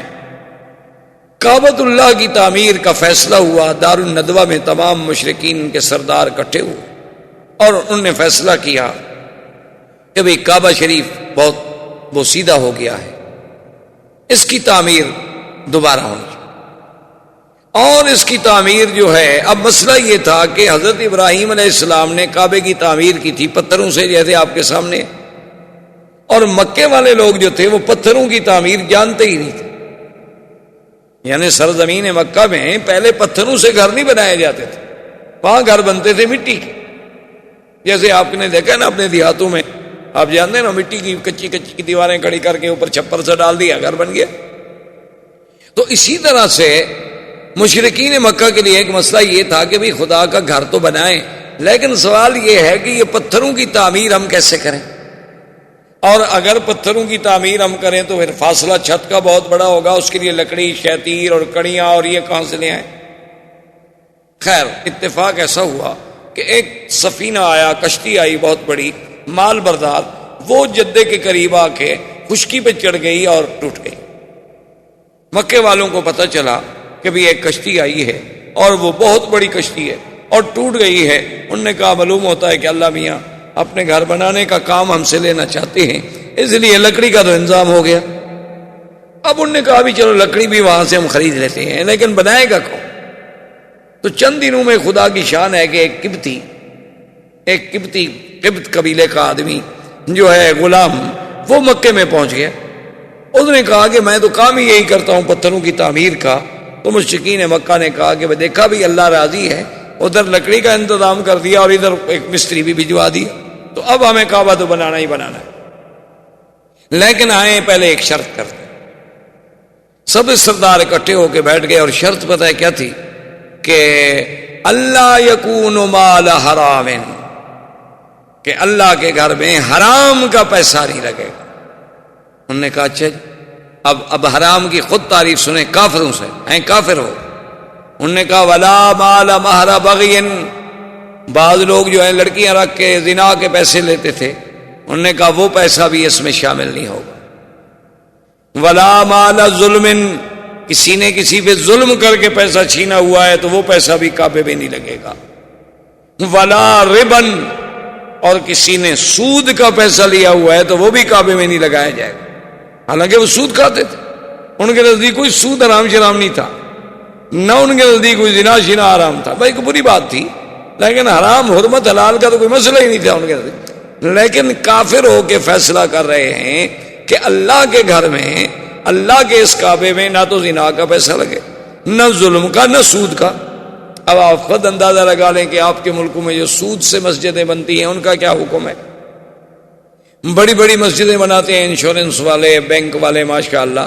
کعبۃ اللہ کی تعمیر کا فیصلہ ہوا. دار الندوہ میں تمام مشرکین کے سردار اکٹھے ہوئے اور انہوں نے فیصلہ کیا کہ بھئی کعبہ شریف بہت بوسیدہ ہو گیا ہے, اس کی تعمیر دوبارہ ہونی چاہیے. اور اس کی تعمیر جو ہے, اب مسئلہ یہ تھا کہ حضرت ابراہیم علیہ السلام نے کعبے کی تعمیر کی تھی پتھروں سے, جیسے آپ کے سامنے, اور مکے والے لوگ جو تھے وہ پتھروں کی تعمیر جانتے ہی نہیں تھے. یعنی سرزمین مکہ میں پہلے پتھروں سے گھر نہیں بنائے جاتے تھے, وہاں گھر بنتے تھے مٹی کے. جیسے آپ نے دیکھا نا اپنے دیہاتوں میں, آپ جانتے ہیں نا, مٹی کی کچی کچی کی دیواریں کھڑی کر کے اوپر چھپر سے ڈال دیا, گھر بن گیا. تو اسی طرح سے مشرکین مکہ کے لیے ایک مسئلہ یہ تھا کہ بھی خدا کا گھر تو بنائیں, لیکن سوال یہ ہے کہ یہ پتھروں کی تعمیر ہم کیسے کریں, اور اگر پتھروں کی تعمیر ہم کریں تو پھر فاصلہ چھت کا بہت بڑا ہوگا, اس کے لیے لکڑی, شیطیر اور کڑیاں اور یہ کہاں سے لے آئیں. خیر اتفاق ایسا ہوا کہ ایک سفینہ آیا, کشتی آئی بہت بڑی مال بردار, وہ جدے کے قریب آ کے خشکی پہ چڑھ گئی اور ٹوٹ گئی. مکے والوں کو پتہ چلا کہ بھی ایک کشتی آئی ہے اور وہ بہت بڑی کشتی ہے اور ٹوٹ گئی ہے. انہوں نے کہا معلوم ہوتا ہے کہ اللہ میاں اپنے گھر بنانے کا کام ہم سے لینا چاہتے ہیں, اس لیے لکڑی کا تو انتظام ہو گیا. اب انہوں نے کہا بھی چلو لکڑی بھی وہاں سے ہم خرید لیتے ہیں, لیکن بنائے گا کون. تو چند دنوں میں خدا کی شان ہے کہ ایک قبط قبیلے کا آدمی جو ہے غلام, وہ مکے میں پہنچ گیا. اس نے کہا کہ میں تو کام ہی یہی کرتا ہوں پتھروں کی تعمیر کا. تو مشرکین مکہ نے کہا کہ دیکھا بھی اللہ راضی ہے, ادھر لکڑی کا انتظام کر دیا اور ادھر ایک مستری بھی بھجوا دیا, تو اب ہمیں کعبہ تو بنانا ہی بنانا ہے. لیکن آئے پہلے ایک شرط کرتے. سب سردار اکٹھے ہو کے بیٹھ گئے اور شرط پتہ ہے کیا تھی کہ اللہ یکون مال حرام, کہ اللہ کے گھر میں حرام کا پیسہ نہیں لگے گا. انہوں نے کہا اچھا, اب حرام کی خود تعریف سنیں کافروں سے, ہیں کافر ہو. انہوں نے کہا ولا مال مہر بغی, بعض لوگ جو ہیں لڑکیاں رکھ کے زنا کے پیسے لیتے تھے, انہوں نے کہا وہ پیسہ بھی اس میں شامل نہیں ہوگا. ولا مال ظلم, کسی نے کسی پہ ظلم کر کے پیسہ چھینا ہوا ہے تو وہ پیسہ بھی کعبے میں نہیں لگے گا. ولا ربن, اور کسی نے سود کا پیسہ لیا ہوا ہے تو وہ بھی کعبے میں نہیں لگایا جائے گا. حالانکہ وہ سود کھاتے تھے, ان کے نزدیک کوئی سود حرام شرام نہیں تھا, نہ ان کے نزدیک کوئی زنا شنا حرام تھا. بھائی ایک بری بات تھی, لیکن حرام حرمت حلال کا تو کوئی مسئلہ ہی نہیں تھا ان کے نزدیک. لیکن کافر ہو کے فیصلہ کر رہے ہیں کہ اللہ کے گھر میں, اللہ کے اس کعبے میں نہ تو زنا کا پیسہ لگے, نہ ظلم کا, نہ سود کا. اب آپ خود اندازہ لگا لیں کہ آپ کے ملکوں میں جو سود سے مسجدیں بنتی ہیں ان کا کیا حکم ہے. بڑی بڑی مسجدیں بناتے ہیں انشورنس والے, بینک والے, ماشاءاللہ.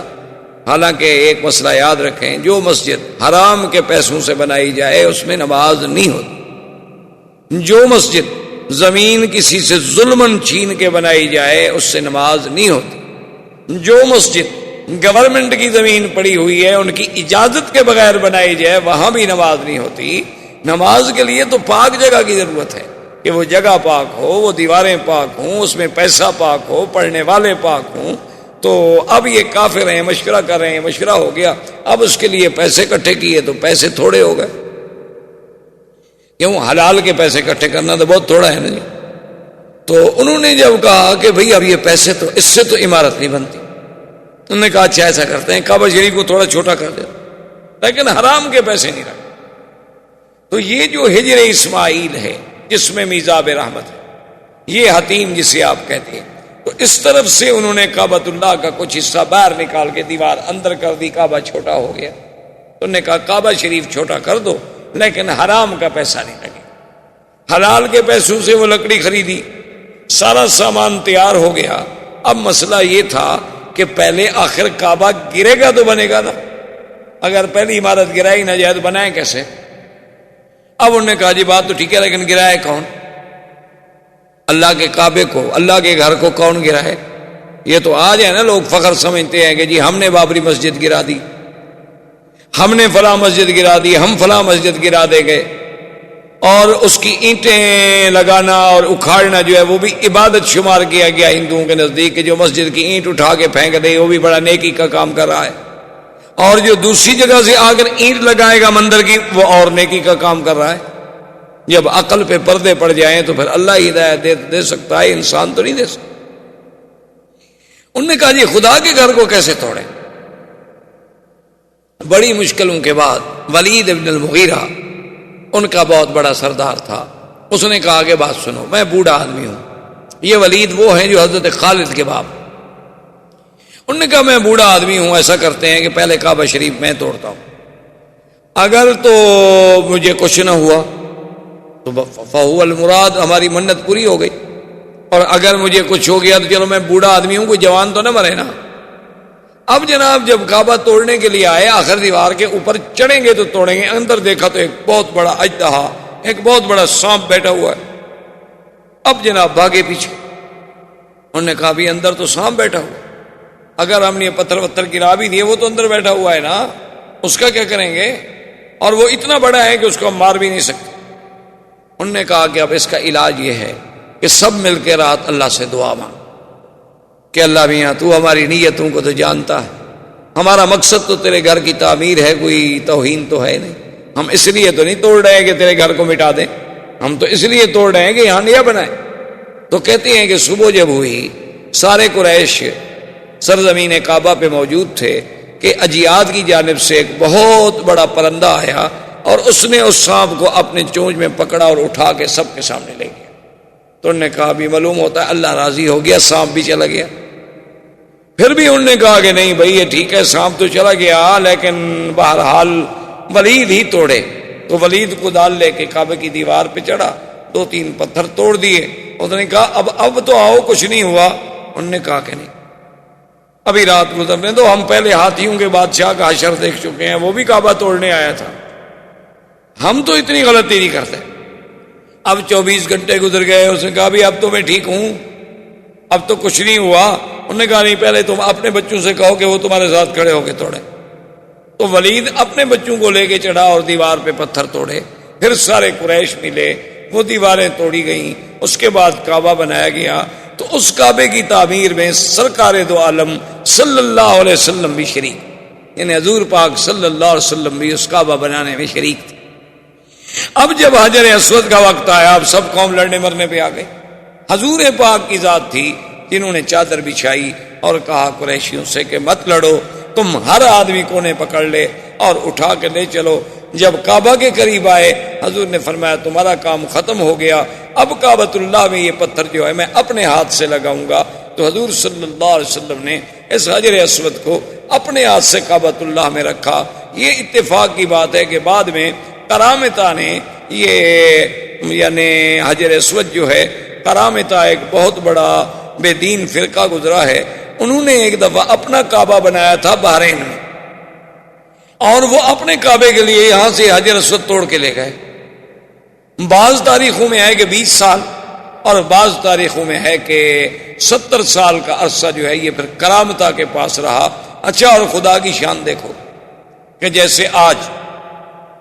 حالانکہ ایک مسئلہ یاد رکھیں, جو مسجد حرام کے پیسوں سے بنائی جائے اس میں نماز نہیں ہوتی. جو مسجد زمین کسی سے ظلمن چھین کے بنائی جائے اس سے نماز نہیں ہوتی. جو مسجد گورنمنٹ کی زمین پڑی ہوئی ہے ان کی اجازت کے بغیر بنائی جائے وہاں بھی نماز نہیں ہوتی. نماز کے لیے تو پاک جگہ کی ضرورت ہے کہ وہ جگہ پاک ہو, وہ دیواریں پاک ہوں, اس میں پیسہ پاک ہو, پڑھنے والے پاک ہوں, تو اب یہ کافر ہیں، مشورہ کر رہے ہیں، مشورہ ہو گیا، اب اس کے لیے پیسے اکٹھے کیے تو پیسے تھوڑے ہو گئے، کیوں؟ حلال کے پیسے اکٹھے کرنا تو بہت تھوڑا ہے نا جی۔ تو انہوں نے جب کہا کہ بھئی اب یہ پیسے تو اس سے تو عمارت نہیں بنتی، انہوں نے کہا اچھا ایسا کرتے ہیں کعبہ شریف کو تھوڑا چھوٹا کر دیں، لیکن حرام کے پیسے نہیں رکھتے۔ تو یہ جو ہجر اسماعیل ہے جس میں میزاب رحمت ہے، یہ حتیم جسے آپ کہتے ہیں، تو اس طرف سے انہوں نے کعبۃ اللہ کا کچھ حصہ باہر نکال کے دیوار اندر کر دی، کعبہ چھوٹا ہو گیا۔ تو انہوں نے کہا کعبہ شریف چھوٹا کر دو لیکن حرام کا پیسہ نہیں لگے۔ حلال کے پیسوں سے وہ لکڑی خریدی، سارا سامان تیار ہو گیا۔ اب مسئلہ یہ تھا کہ پہلے آخر کعبہ گرے گا تو بنے گا نا، اگر پہلی عمارت گرائی نہ جائے تو بنائے کیسے؟ اب انہوں نے کہا جی بات تو ٹھیک ہے لیکن گرائے کون؟ اللہ کے کعبے کو، اللہ کے گھر کو کون گرائے؟ یہ تو آج ہے نا لوگ فخر سمجھتے ہیں کہ جی ہم نے بابری مسجد گرا دی، ہم نے فلاں مسجد گرا دی، ہم فلاں مسجد گرا دے گئے، اور اس کی اینٹیں لگانا اور اکھاڑنا جو ہے وہ بھی عبادت شمار کیا گیا ہندوؤں کے نزدیک، کہ جو مسجد کی اینٹ اٹھا کے پھینک دے وہ بھی بڑا نیکی کا کام کر رہا ہے، اور جو دوسری جگہ سے آ کر اینٹ لگائے گا مندر کی وہ اور نیکی کا کام کر رہا ہے۔ جب عقل پہ پردے پڑ جائیں تو پھر اللہ ہی ہدایت دے سکتا ہے، انسان تو نہیں دے سکتا۔ انہوں نے کہا جی خدا کے گھر کو کیسے توڑیں؟ بڑی مشکلوں کے بعد ولید ابن المغیرہ ان کا بہت بڑا سردار تھا، اس نے کہا کہ بات سنو، میں بوڑھا آدمی ہوں، یہ ولید وہ ہیں جو حضرت خالد کے باپ۔ انہوں نے کہا میں بوڑھا آدمی ہوں، ایسا کرتے ہیں کہ پہلے کعبہ شریف میں توڑتا ہوں، اگر تو مجھے کچھ نہ ہوا تو فہو المراد، ہماری منت پوری ہو گئی، اور اگر مجھے کچھ ہو گیا تو چلو میں بوڑھا آدمی ہوں، کوئی جوان تو نہ مرے نا۔ اب جناب جب کعبہ توڑنے کے لیے آئے، آخر دیوار کے اوپر چڑھیں گے تو توڑیں گے، اندر دیکھا تو ایک بہت بڑا اژدہا، ایک بہت بڑا سانپ بیٹھا ہوا ہے۔ اب جناب بھاگے پیچھے، انہوں نے کہا بھی اندر تو سانپ بیٹھا ہوا، اگر ہم نے پتھر وتھر گرا بھی دیے وہ تو اندر بیٹھا ہوا ہے نا، اس کا کیا کریں گے؟ اور وہ اتنا بڑا ہے کہ اس کو ہم مار بھی نہیں سکتے۔ انہوں نے کہا کہ اب اس کا علاج یہ ہے کہ سب مل کے رات اللہ سے دعا مانگ کہ اللہ میاں تو ہماری نیتوں کو تو جانتا ہے، ہمارا مقصد تو تیرے گھر کی تعمیر ہے، کوئی توہین تو ہے نہیں، ہم اس لیے تو نہیں توڑ رہے کہ تیرے گھر کو مٹا دیں، ہم تو اس لیے توڑ رہے ہیں کہ یہاں نیا بنائے۔ تو کہتے ہیں کہ صبح جب ہوئی، سارے قریش سرزمین کعبہ پہ موجود تھے کہ اجیاد کی جانب سے ایک بہت بڑا پرندہ آیا اور اس نے اس سانپ کو اپنے چونچ میں پکڑا اور اٹھا کے سب کے سامنے لے گیا۔ تو انہوں نے کہا بھی معلوم ہوتا ہے اللہ راضی ہو گیا، سانپ بھی چلا گیا۔ پھر بھی انہوں نے کہا کہ نہیں بھائی یہ ٹھیک ہے، سانپ تو چلا گیا لیکن بہرحال ولید ہی توڑے۔ تو ولید کو دال لے کے کعبے کی دیوار پہ چڑھا، 2-3 پتھر توڑ دیے۔ اس نے کہا اب تو آؤ، کچھ نہیں ہوا۔ انہوں نے کہا کہ نہیں، ابھی رات گزرنے دو، ہم پہلے ہاتھیوں کے بادشاہ کا حشر دیکھ چکے ہیں، وہ بھی کعبہ توڑنے آیا تھا، ہم تو اتنی غلطی نہیں کرتے۔ اب 24 گھنٹے گزر گئے، اس نے کہا بھی اب تو میں ٹھیک ہوں، اب تو کچھ نہیں ہوا۔ انہوں نے کہا نہیں، پہلے تم اپنے بچوں سے کہو کہ وہ تمہارے ساتھ کھڑے ہو کے توڑے۔ تو ولید اپنے بچوں کو لے کے چڑھا اور دیوار پہ پتھر توڑے، پھر سارے قریش ملے، وہ دیواریں توڑی گئیں، اس کے بعد کعبہ بنایا گیا۔ تو اس کعبے کی تعمیر میں سرکار دو عالم صلی اللہ علیہ وسلم بھی شریک، یعنی حضور پاک صلی اللہ علیہ وسلم بھی اس کعبہ بنانے میں شریک تھے۔ اب جب حجر اسود کا وقت آیا، اب سب قوم لڑنے مرنے پہ آ گئے۔ حضور پاک کی ذات تھی جنہوں نے چادر بچھائی اور کہا قریشیوں سے کہ مت لڑو، تم ہر آدمی کونے پکڑ لے اور اٹھا کے لے چلو۔ جب کعبہ کے قریب آئے، حضور نے فرمایا تمہارا کام ختم ہو گیا، اب کعبۃ اللہ میں یہ پتھر جو ہے میں اپنے ہاتھ سے لگاؤں گا۔ تو حضور صلی اللہ علیہ وسلم نے اس حجر اسود کو اپنے ہاتھ سے کعبۃ اللہ میں رکھا۔ یہ اتفاق کی بات ہے کہ بعد میں کرامتہ نے یہ یعنی حجر اسود جو ہے، کرامتہ ایک بہت بڑا بے دین فرقہ گزرا ہے، انہوں نے ایک دفعہ اپنا کعبہ بنایا تھا بحرین میں، اور وہ اپنے کعبے کے لیے یہاں سے حجر اسود توڑ کے لے گئے۔ بعض تاریخوں میں ہے کہ 20 سال، اور بعض تاریخوں میں ہے کہ 70 سال کا عرصہ جو ہے یہ پھر کرامتہ کے پاس رہا۔ اچھا، اور خدا کی شان دیکھو کہ جیسے آج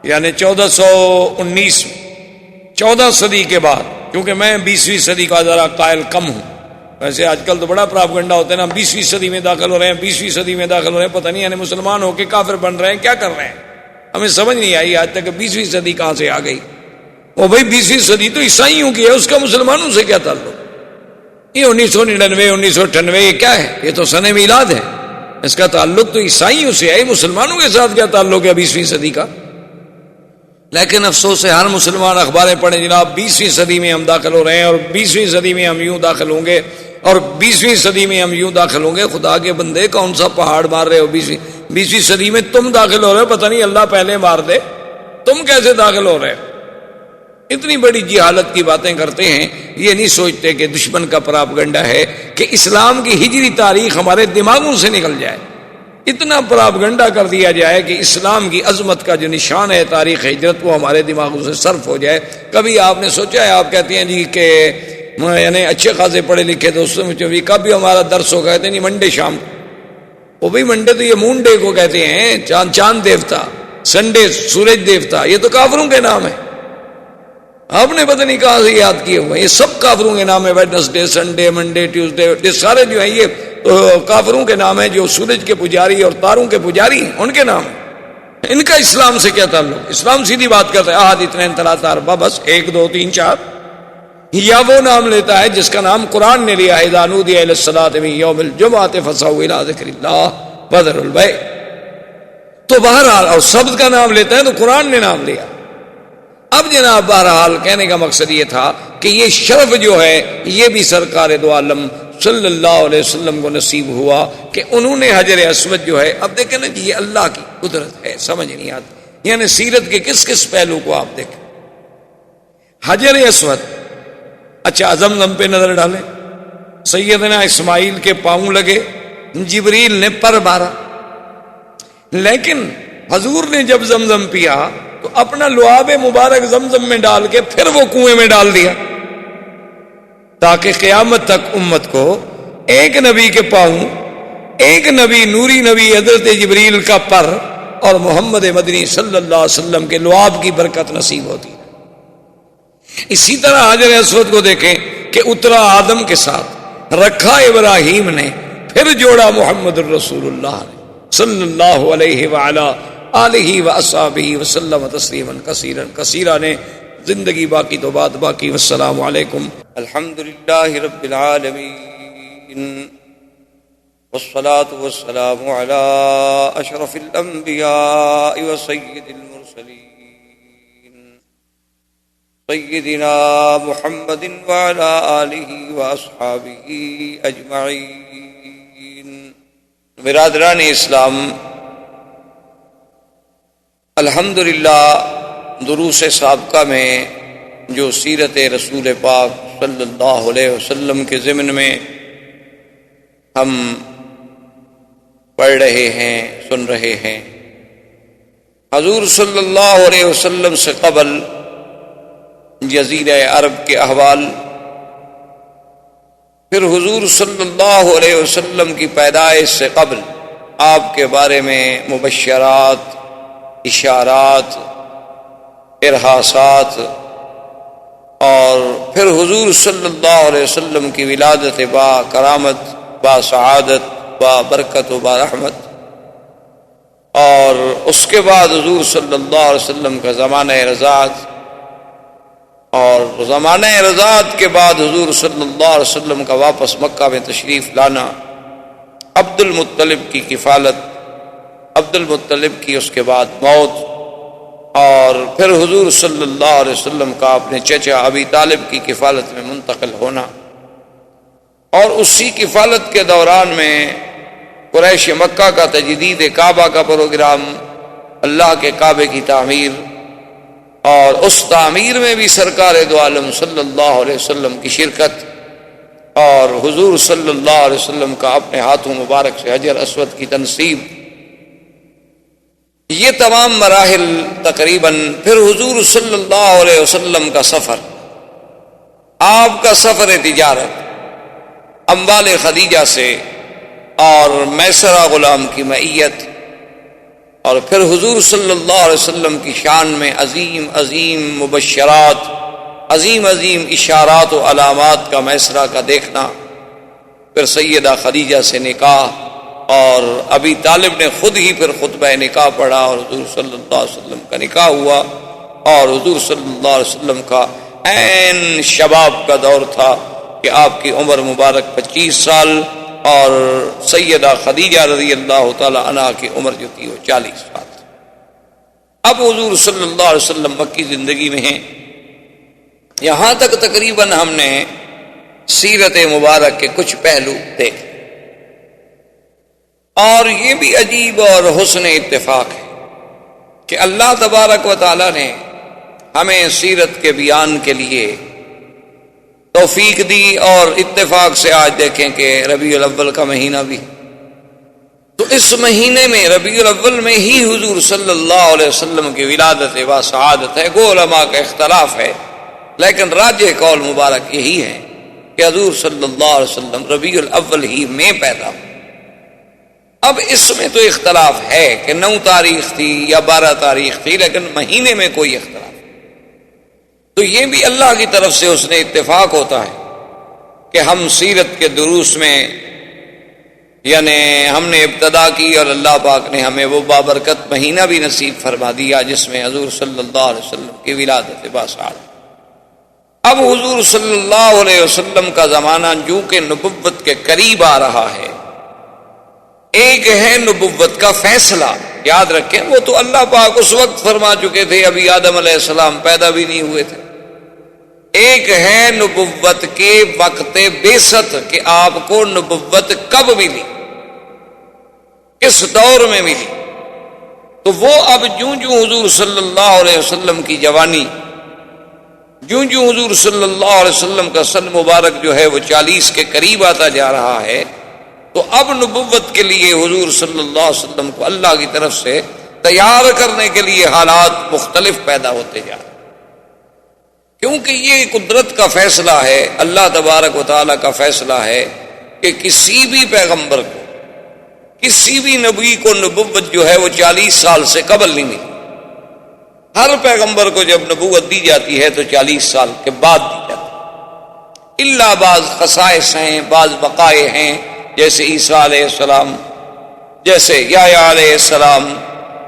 یعنی 1419 میں 14 صدی کے بعد، کیونکہ میں 20ویں صدی کا ذرا قائل کم ہوں، ویسے آج کل تو بڑا پراپگنڈا ہوتا ہے نا، 20ویں صدی میں داخل ہو رہے ہیں، 20ویں صدی میں داخل ہو رہے ہیں، پتہ نہیں یعنی مسلمان ہو کے کافر بن رہے ہیں، کیا کر رہے ہیں؟ ہمیں سمجھ نہیں آئی آج تک کہ 20ویں صدی کہاں سے آ گئی۔ وہ بھائی 20ویں صدی تو عیسائیوں کی ہے، اس کا مسلمانوں سے کیا تعلق؟ یہ 1999 1998 یہ کیا ہے؟ یہ تو سن میلاد ہے، اس کا تعلق تو عیسائیوں سے ہے، مسلمانوں کے ساتھ کیا تعلق ہے 20ویں صدی کا؟ لیکن افسوس ہے ہر مسلمان اخباریں پڑھیں جناب 20ویں صدی میں ہم داخل ہو رہے ہیں، اور 20ویں صدی میں ہم یوں داخل ہوں گے، اور 20ویں صدی میں ہم یوں داخل ہوں گے۔ خدا کے بندے کون سا پہاڑ مار رہے ہو؟ 20ویں صدی میں تم داخل ہو رہے ہو، پتہ نہیں اللہ پہلے مار دے، تم کیسے داخل ہو رہے ہو؟ اتنی بڑی جہالت کی باتیں کرتے ہیں، یہ نہیں سوچتے کہ دشمن کا پراپگنڈا ہے کہ اسلام کی ہجری تاریخ ہمارے دماغوں سے نکل جائے، اتنا پراپگنڈا کر دیا جائے کہ اسلام کی عظمت کا جو نشان ہے تاریخ ہجرت وہ ہمارے دماغوں سے صرف ہو جائے۔ کبھی آپ نے سوچا ہے، آپ کہتے ہیں جی کہ یعنی اچھے خاصے پڑھے لکھے دوستوں میں بھی کبھی ہمارا درس ہو، کہتے ہیں نہیں منڈے شام، وہ بھی منڈے تو یہ مون ڈے کو کہتے ہیں، چاند دیوتا، سنڈے سورج دیوتا، یہ تو کافروں کے نام ہے، آپ نے پتہ نہیں کہاں سے یاد کیے ہوئے، یہ سب کافروں کے نام ہے، ویڈنسڈے، سنڈے، منڈے، ٹیوزڈے، یہ سارے جو ہیں یہ کافروں کے نام ہیں، جو سورج کے پجاری اور تاروں کے پجاری ہیں ان کے نام ہیں۔ ان کا اسلام سے کیا تعلق؟ اسلام سیدھی بات کرتا ہے احد اثنین ثلاثہ اربعہ، بس 1 2 3 4، یا وہ نام لیتا ہے جس کا نام قرآن نے لیا ہے، اذا نودی الی الصلاۃ من یوم الجمعۃ فاسعوا الی ذکر اللہ وذروا البیع۔ تو بہرحال اور سبت کا نام لیتا ہے تو قرآن نے نام لیا۔ اب جناب بہرحال کہنے کا مقصد یہ تھا کہ یہ شرف جو ہے یہ بھی سرکار دو عالم صلی اللہ علیہ وسلم کو نصیب ہوا کہ انہوں نے حجر اسود جو ہے، اب دیکھیں نا جی یہ اللہ کی قدرت ہے، سمجھ نہیں آتی، یعنی سیرت کے کس کس پہلو کو آپ دیکھیں۔ حجر اسود، اچھا زمزم پہ نظر ڈالیں، سیدنا اسماعیل کے پاؤں لگے، جبریل نے پر مارا، لیکن حضور نے جب زمزم پیا تو اپنا لعاب مبارک زمزم میں ڈال کے پھر وہ کنویں میں ڈال دیا، تاکہ قیامت تک امت کو ایک نبی کے پاؤں، ایک نبی نوری نبی حضرت جبریل کا پر اور محمد مدنی صلی اللہ علیہ وسلم کے لعاب کی برکت نصیب ہوتی ہے۔ اسی طرح حجر اسود کو دیکھیں کہ اترا آدم کے ساتھ، رکھا ابراہیم نے، پھر جوڑا محمد الرسول اللہ نے صلی اللہ علیہ وعلا آلہ واصحابہ وسلم تسلیما کثیرا کثیرا نے۔ زندگی باقی تو بات باقی۔ والسلام علیکم۔ الحمدللہ رب العالمین والصلاة والسلام علی اشرف الانبیاء وسید المرسلین سیدنا محمد وعلی آلہ واصحابہ اجمعین۔ برادران اسلام، الحمدللہ دروس سابقہ میں جو سیرت رسول پاک صلی اللہ علیہ وسلم کے ضمن میں ہم پڑھ رہے ہیں، سن رہے ہیں، حضور صلی اللہ علیہ وسلم سے قبل جزیرہ عرب کے احوال، پھر حضور صلی اللہ علیہ وسلم کی پیدائش سے قبل آپ کے بارے میں مبشرات، اشارات، ارہاسات، اور پھر حضور صلی اللہ علیہ وسلم کی ولادت با کرامت، با سعادت، با برکت و با رحمت، اور اس کے بعد حضور صلی اللہ علیہ وسلم کا زمانہ رضاعت، اور زمانہ رضاعت کے بعد حضور صلی اللہ علیہ وسلم کا واپس مکہ میں تشریف لانا، عبد المطلب کی کفالت، عبد المطلب کی اس کے بعد موت، اور پھر حضور صلی اللہ علیہ وسلم کا اپنے چچا ابی طالب کی کفالت میں منتقل ہونا، اور اسی کفالت کے دوران میں قریش مکہ کا تجدید کعبہ کا پروگرام، اللہ کے کعبے کی تعمیر، اور اس تعمیر میں بھی سرکار دو عالم صلی اللہ علیہ وسلم کی شرکت، اور حضور صلی اللہ علیہ وسلم کا اپنے ہاتھوں مبارک سے حجر اسود کی تنصیب، یہ تمام مراحل تقریباً پھر حضور صلی اللہ علیہ وسلم کا سفر، آپ کا سفر تجارت اموال خدیجہ سے اور میسرہ غلام کی معیت، اور پھر حضور صلی اللہ علیہ وسلم کی شان میں عظیم عظیم مبشرات، عظیم عظیم اشارات و علامات کا میسرہ کا دیکھنا، پھر سیدہ خدیجہ سے نکاح، اور ابی طالب نے خود ہی پھر خطبہ نکاح پڑھا اور حضور صلی اللہ علیہ وسلم کا نکاح ہوا، اور حضور صلی اللہ علیہ وسلم کا عین شباب کا دور تھا کہ آپ کی عمر مبارک 25 سال اور سیدہ خدیجہ رضی اللہ تعالی عنہا کی عمر جو تھی وہ 40 سال تھی۔ اب حضور صلی اللہ علیہ وسلم مکی زندگی میں ہیں۔ یہاں تک تقریباً ہم نے سیرت مبارک کے کچھ پہلو دیکھے، اور یہ بھی عجیب اور حسن اتفاق ہے کہ اللہ تبارک و تعالی نے ہمیں سیرت کے بیان کے لیے توفیق دی، اور اتفاق سے آج دیکھیں کہ ربیع الاول کا مہینہ بھی، تو اس مہینے میں ربیع الاول میں ہی حضور صلی اللہ علیہ وسلم کی ولادت و سعادت ہے۔ گو علماء کا اختلاف ہے، لیکن راجح قول مبارک یہی ہے کہ حضور صلی اللہ علیہ وسلم ربیع الاول ہی میں پیدا ہو۔ اب اس میں تو اختلاف ہے کہ 9 تاریخ تھی یا 12 تاریخ تھی، لیکن مہینے میں کوئی اختلاف نہیں۔ تو یہ بھی اللہ کی طرف سے اس نے اتفاق ہوتا ہے کہ ہم سیرت کے دروس میں یعنی ہم نے ابتدا کی، اور اللہ پاک نے ہمیں وہ بابرکت مہینہ بھی نصیب فرما دیا جس میں حضور صلی اللہ علیہ وسلم کی ولادت باسعادت۔ اب حضور صلی اللہ علیہ وسلم کا زمانہ جو کہ نبوت کے قریب آ رہا ہے، ایک ہے نبوت کا فیصلہ، یاد رکھیں وہ تو اللہ پاک اس وقت فرما چکے تھے، ابھی آدم علیہ السلام پیدا بھی نہیں ہوئے تھے۔ ایک ہے نبوت کے وقت بعثت کہ آپ کو نبوت کب ملی، کس دور میں ملی، تو وہ اب جوں جوں حضور صلی اللہ علیہ وسلم کی جوانی، جوں جوں حضور صلی اللہ علیہ وسلم کا سن مبارک جو ہے وہ 40 کے قریب آتا جا رہا ہے، تو اب نبوت کے لیے حضور صلی اللہ علیہ وسلم کو اللہ کی طرف سے تیار کرنے کے لیے حالات مختلف پیدا ہوتے جا رہے ہیں، کیونکہ یہ قدرت کا فیصلہ ہے، اللہ تبارک و تعالیٰ کا فیصلہ ہے کہ کسی بھی پیغمبر کو، کسی بھی نبی کو نبوت جو ہے وہ 40 سال سے قبل نہیں ملی۔ ہر پیغمبر کو جب نبوت دی جاتی ہے تو 40 سال کے بعد دی جاتی ہے، الا بعض خصائص ہیں، بعض بقائے ہیں، جیسے عیسیٰ علیہ السلام، جیسے یحییٰ علیہ السلام،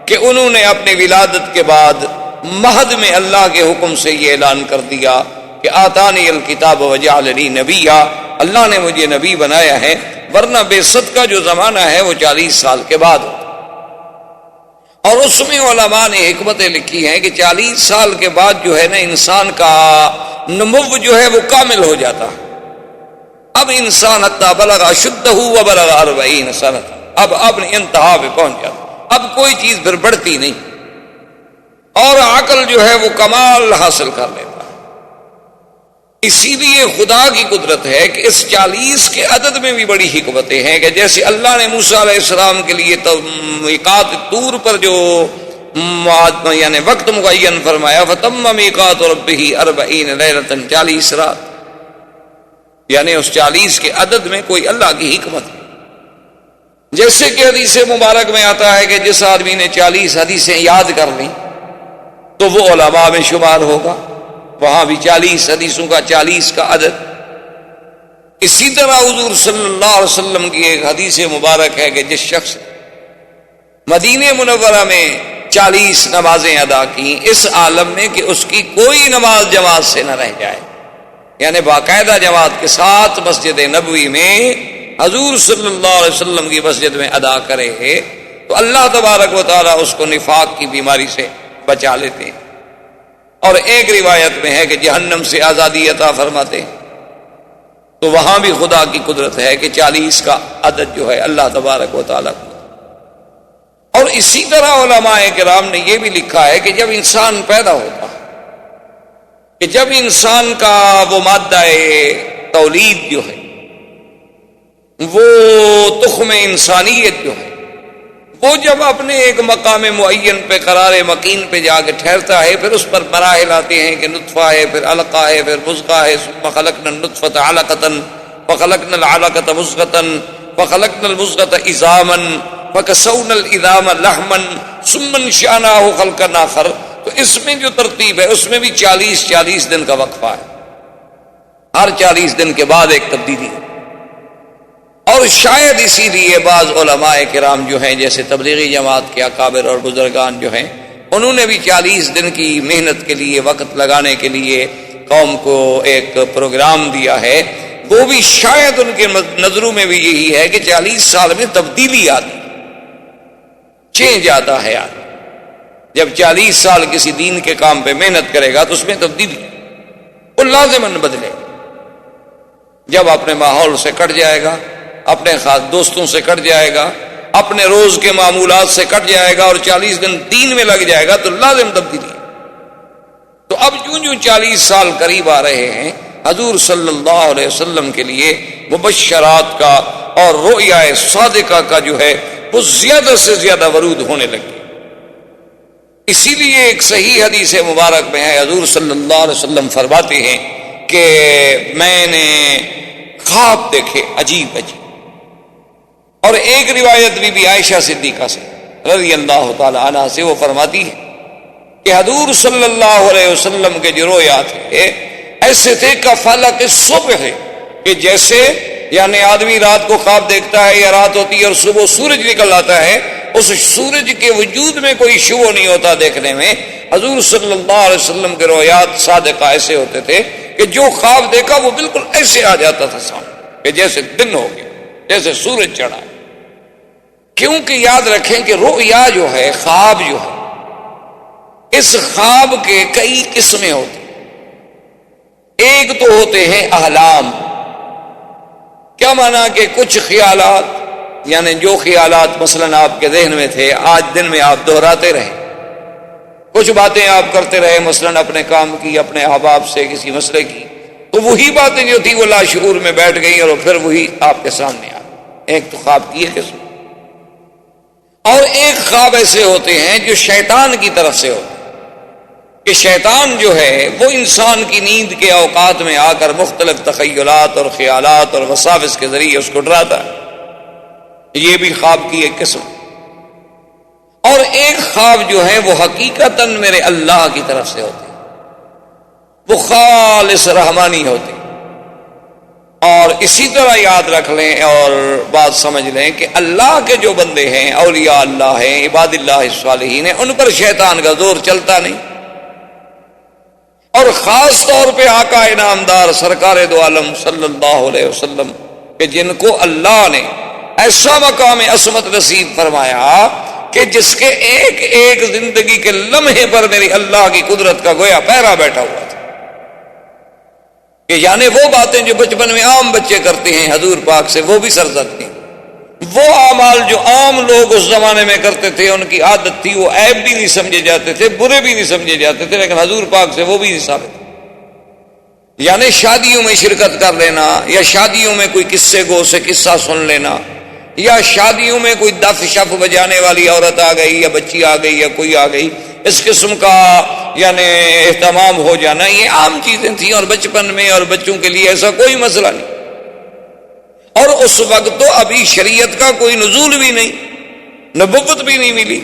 کہ انہوں نے اپنی ولادت کے بعد مہد میں اللہ کے حکم سے یہ اعلان کر دیا کہ آتانی الکتاب وجعلنی نبیا، اللہ نے مجھے نبی بنایا ہے، ورنہ بعثت کا جو زمانہ ہے وہ 40 سال کے بعد ہوتا۔ اور اس میں علماء نے حکمتیں لکھی ہیں کہ 40 سال کے بعد جو ہے نا انسان کا نمو جو ہے وہ کامل ہو جاتا ہے۔ اب انسان حتی بلغ اشدہ وبلغ 40 سنہ، اب اپنی انتہا پہ پہنچ جاتا، اب کوئی چیز پھر بڑھتی نہیں، اور عقل جو ہے وہ کمال حاصل کر لیتا ہے۔ اسی لیے خدا کی قدرت ہے کہ اس 40 کے عدد میں بھی بڑی حکمتیں ہیں، کہ جیسے اللہ نے موسیٰ علیہ السلام کے لیے میقات طور پر جو یعنی وقت معین فرمایا، فَتَمَّ مِيقَاتُ رَبِّهِ 40 لَيْلَةً، 40 رات، یعنی اس 40 کے عدد میں کوئی اللہ کی حکمت ہے۔ جیسے کہ حدیث مبارک میں آتا ہے کہ جس آدمی نے 40 حدیثیں یاد کر لیں تو وہ علماء میں شمار ہوگا، وہاں بھی 40 حدیثوں کا 40 کا عدد۔ اسی طرح حضور صلی اللہ علیہ وسلم کی ایک حدیث مبارک ہے کہ جس شخص مدینہ منورہ میں 40 نمازیں ادا کی اس عالم میں کہ اس کی کوئی نماز جماعت سے نہ رہ جائے، یعنی باقاعدہ جماعت کے ساتھ مسجد نبوی میں حضور صلی اللہ علیہ وسلم کی مسجد میں ادا کرے، تو اللہ تبارک و تعالیٰ اس کو نفاق کی بیماری سے بچا لیتے ہیں، اور ایک روایت میں ہے کہ جہنم سے آزادی عطا فرماتے ہیں۔ تو وہاں بھی خدا کی قدرت ہے کہ 40 کا عدد جو ہے اللہ تبارک و تعالیٰ کو۔ اور اسی طرح علماء کرام نے یہ بھی لکھا ہے کہ جب انسان پیدا ہوتا ہے، کہ جب انسان کا وہ مادہ تولید جو ہے، وہ تخم انسانیت جو ہے، وہ جب اپنے ایک مقام معین پہ قرار مکین پہ جا کے ٹھہرتا ہے، پھر اس پر مراحل آتے ہیں کہ نطفہ ہے، پھر علقہ ہے، پھر مضغہ ہے، ثم خلقنا النطفة علقة فخلقنا العلقة مضغة فخلقنا المضغة عظاما فكسونا العظام لحما ثم انشأناه خلقا آخر۔ تو اس میں جو ترتیب ہے اس میں بھی 40 دن کا وقفہ ہے، ہر 40 دن کے بعد ایک تبدیلی ہے۔ اور شاید اسی لیے بعض علماء کرام جو ہیں جیسے تبلیغی جماعت کے اکابر اور بزرگان جو ہیں انہوں نے بھی 40 دن کی محنت کے لیے وقت لگانے کے لیے قوم کو ایک پروگرام دیا ہے، وہ بھی شاید ان کے نظروں میں بھی یہی ہے کہ 40 سال میں تبدیلی آتی، چینج آتا ہے آدمی جب 40 سال کسی دین کے کام پہ محنت کرے گا تو اس میں تبدیلی وہ لازماً بدلے گا۔ جب اپنے ماحول سے کٹ جائے گا، اپنے خاص دوستوں سے کٹ جائے گا، اپنے روز کے معمولات سے کٹ جائے گا اور 40 دن دین میں لگ جائے گا تو لازم تبدیلی ہے۔ تو اب جو 40 سال قریب آ رہے ہیں، حضور صلی اللہ علیہ وسلم کے لیے مبشرات کا اور رؤیا صادقہ کا جو ہے وہ زیادہ سے زیادہ ورود ہونے لگے۔ اسی لیے ایک صحیح حدیث مبارک میں ہے، حضور صلی اللہ علیہ وسلم فرماتے ہیں کہ میں نے خواب دیکھے عجیب عجیب، اور ایک روایت بھی عائشہ صدیقہ سے رضی اللہ تعالی عنہ سے وہ فرماتی ہے کہ حضور صلی اللہ علیہ وسلم کے جو رویا تھے ایسے تھے کہ فلق صبح ہے، کہ جیسے یعنی آدمی رات کو خواب دیکھتا ہے یا رات ہوتی ہے اور صبح سورج نکل آتا ہے، اس سورج کے وجود میں کوئی شبہ نہیں ہوتا دیکھنے میں۔ حضور صلی اللہ علیہ وسلم کے رویات صادقہ ایسے ہوتے تھے کہ جو خواب دیکھا وہ بالکل ایسے آ جاتا تھا سامنے کہ جیسے دن ہو گیا، جیسے سورج چڑھا۔ کیونکہ یاد رکھیں کہ رؤیا جو ہے، خواب جو ہے، اس خواب کے کئی قسمیں ہوتی ہیں۔ ایک تو ہوتے ہیں احلام، کیا مانا کہ کچھ خیالات، یعنی جو خیالات مثلاً آپ کے ذہن میں تھے آج دن میں آپ دہراتے رہے، کچھ باتیں آپ کرتے رہے مثلاً اپنے کام کی، اپنے احباب سے کسی مسئلے کی، تو وہی باتیں جو تھی وہ لاشعور میں بیٹھ گئی اور پھر وہی آپ کے سامنے آ گئی۔ ایک تو خواب کی ہے قسم، اور ایک خواب ایسے ہوتے ہیں جو شیطان کی طرف سے ہوتے ہیں کہ شیطان جو ہے وہ انسان کی نیند کے اوقات میں آ کر مختلف تخیلات اور خیالات اور وساوس کے ذریعے اس کو ڈراتا ہے، یہ بھی خواب کی ایک قسم۔ اور ایک خواب جو ہے وہ حقیقتاً میرے اللہ کی طرف سے ہوتے ہیں، وہ خالص رحمانی ہوتے ہیں۔ اور اسی طرح یاد رکھ لیں اور بات سمجھ لیں کہ اللہ کے جو بندے ہیں، اولیاء اللہ ہیں، عباد اللہ الصالحین ہیں، ان پر شیطان کا زور چلتا نہیں۔ اور خاص طور پہ آقا انعامدار سرکار دو عالم صلی اللہ علیہ وسلم کہ جن کو اللہ نے ایسا مقام عصمت نصیب فرمایا کہ جس کے ایک ایک زندگی کے لمحے پر میری اللہ کی قدرت کا گویا پہرا بیٹھا ہوا تھا، کہ یعنی وہ باتیں جو بچپن میں عام بچے کرتے ہیں حضور پاک سے وہ بھی سرزد تھیں، وہ اعمال جو عام لوگ اس زمانے میں کرتے تھے ان کی عادت تھی، وہ عیب بھی نہیں سمجھے جاتے تھے، برے بھی نہیں سمجھے جاتے تھے، لیکن حضور پاک سے وہ بھی نہیں ثابت۔ یعنی شادیوں میں شرکت کر لینا، یا شادیوں میں کوئی قصے گو سے قصہ سن لینا، یا شادیوں میں کوئی دف شف بجانے والی عورت آ گئی یا بچی آ گئی یا کوئی آ گئی، اس قسم کا یعنی اہتمام ہو جانا، یہ عام چیزیں تھیں اور بچپن میں اور بچوں کے لیے ایسا کوئی مسئلہ نہیں۔ اور اس وقت تو ابھی شریعت کا کوئی نزول بھی نہیں، نبوت بھی نہیں ملی،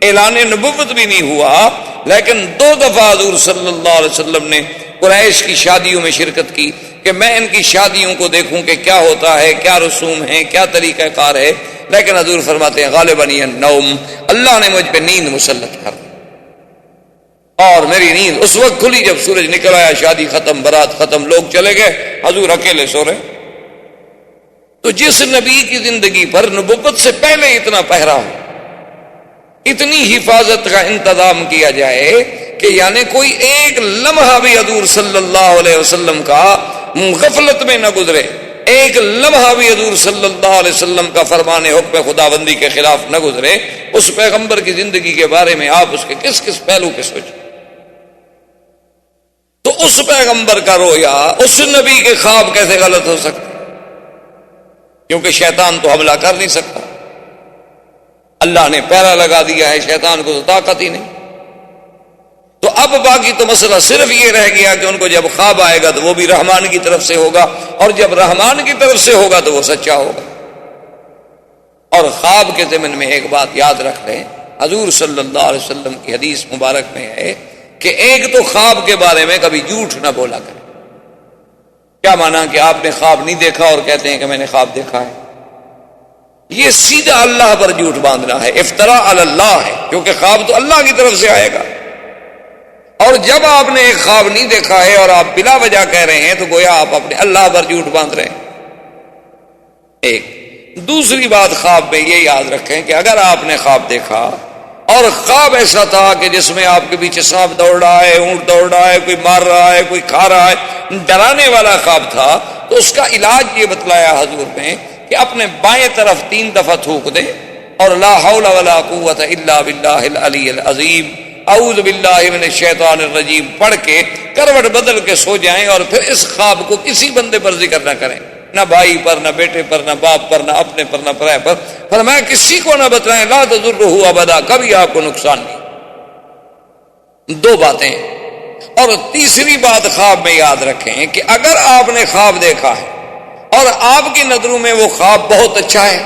اعلان نبوت بھی نہیں ہوا، لیکن 2 دفعہ حضور صلی اللہ علیہ وسلم نے قریش کی شادیوں میں شرکت کی کہ میں ان کی شادیوں کو دیکھوں کہ کیا ہوتا ہے، کیا رسوم ہیں، کیا طریقہ کار ہے، لیکن حضور فرماتے ہیں غالباً النوم، اللہ نے مجھ پہ نیند مسلط کر دی، اور میری نیند اس وقت کھلی جب سورج نکل آیا، شادی ختم، برات ختم، لوگ چلے گئے، حضور اکیلے سو رہے۔ تو جس نبی کی زندگی پر نبوت سے پہلے اتنا پہرا ہو، اتنی حفاظت کا انتظام کیا جائے کہ یعنی کوئی ایک لمحہ بھی حضور صلی اللہ علیہ وسلم کا غفلت میں نہ گزرے، ایک لمحہ بھی حضور صلی اللہ علیہ وسلم کا فرمان حکم خداوندی کے خلاف نہ گزرے، اس پیغمبر کی زندگی کے بارے میں آپ اس کے کس کس پہلو کے سوچیں۔ تو اس پیغمبر کا رویا، اس نبی کے خواب کیسے غلط ہو سکتے؟ کیونکہ شیطان تو حملہ کر نہیں سکتا، اللہ نے پہرا لگا دیا ہے، شیطان کو تو طاقت ہی نہیں۔ تو اب باقی تو مسئلہ صرف یہ رہ گیا کہ ان کو جب خواب آئے گا تو وہ بھی رحمان کی طرف سے ہوگا، اور جب رحمان کی طرف سے ہوگا تو وہ سچا ہوگا۔ اور خواب کے ضمن میں ایک بات یاد رکھ لیں، حضور صلی اللہ علیہ وسلم کی حدیث مبارک میں ہے کہ ایک تو خواب کے بارے میں کبھی جھوٹ نہ بولا کرے، کیا مانا کہ آپ نے خواب نہیں دیکھا اور کہتے ہیں کہ میں نے خواب دیکھا ہے؟ یہ سیدھا اللہ پر جھوٹ باندھنا ہے، افتراء علی اللہ ہے، کیونکہ خواب تو اللہ کی طرف سے آئے گا۔ اور جب آپ نے ایک خواب نہیں دیکھا ہے اور آپ بلا وجہ کہہ رہے ہیں تو گویا آپ اپنے اللہ پر جھوٹ باندھ رہے ہیں۔ ایک دوسری بات خواب میں یہ یاد رکھیں کہ اگر آپ نے خواب دیکھا اور خواب ایسا تھا کہ جس میں آپ کے پیچھے سانپ دوڑ رہا ہے، اونٹ دوڑ رہا ہے، کوئی مار رہا ہے، کوئی کھا رہا ہے، ڈرانے والا خواب تھا، تو اس کا علاج یہ بتلایا حضور نے کہ اپنے بائیں طرف 3 دفعہ تھوک دیں اور لا حول ولا قوت الا باللہ العلی العظیم، اعوذ باللہ من الشیطان الرجیم پڑھ کے کروٹ بدل کے سو جائیں، اور پھر اس خواب کو کسی بندے پر ذکر نہ کریں، نہ بھائی پر، نہ بیٹے پر، نہ باپ پر، نہ اپنے پر، نہ پرائے پر، فرمایا کسی کو نہ بتائیں، لا تضرہ ابدا، کبھی آپ کو نقصان نہیں۔ 2 باتیں۔ اور تیسری بات خواب میں یاد رکھیں کہ اگر آپ نے خواب دیکھا ہے اور آپ کی نظروں میں وہ خواب بہت اچھا ہے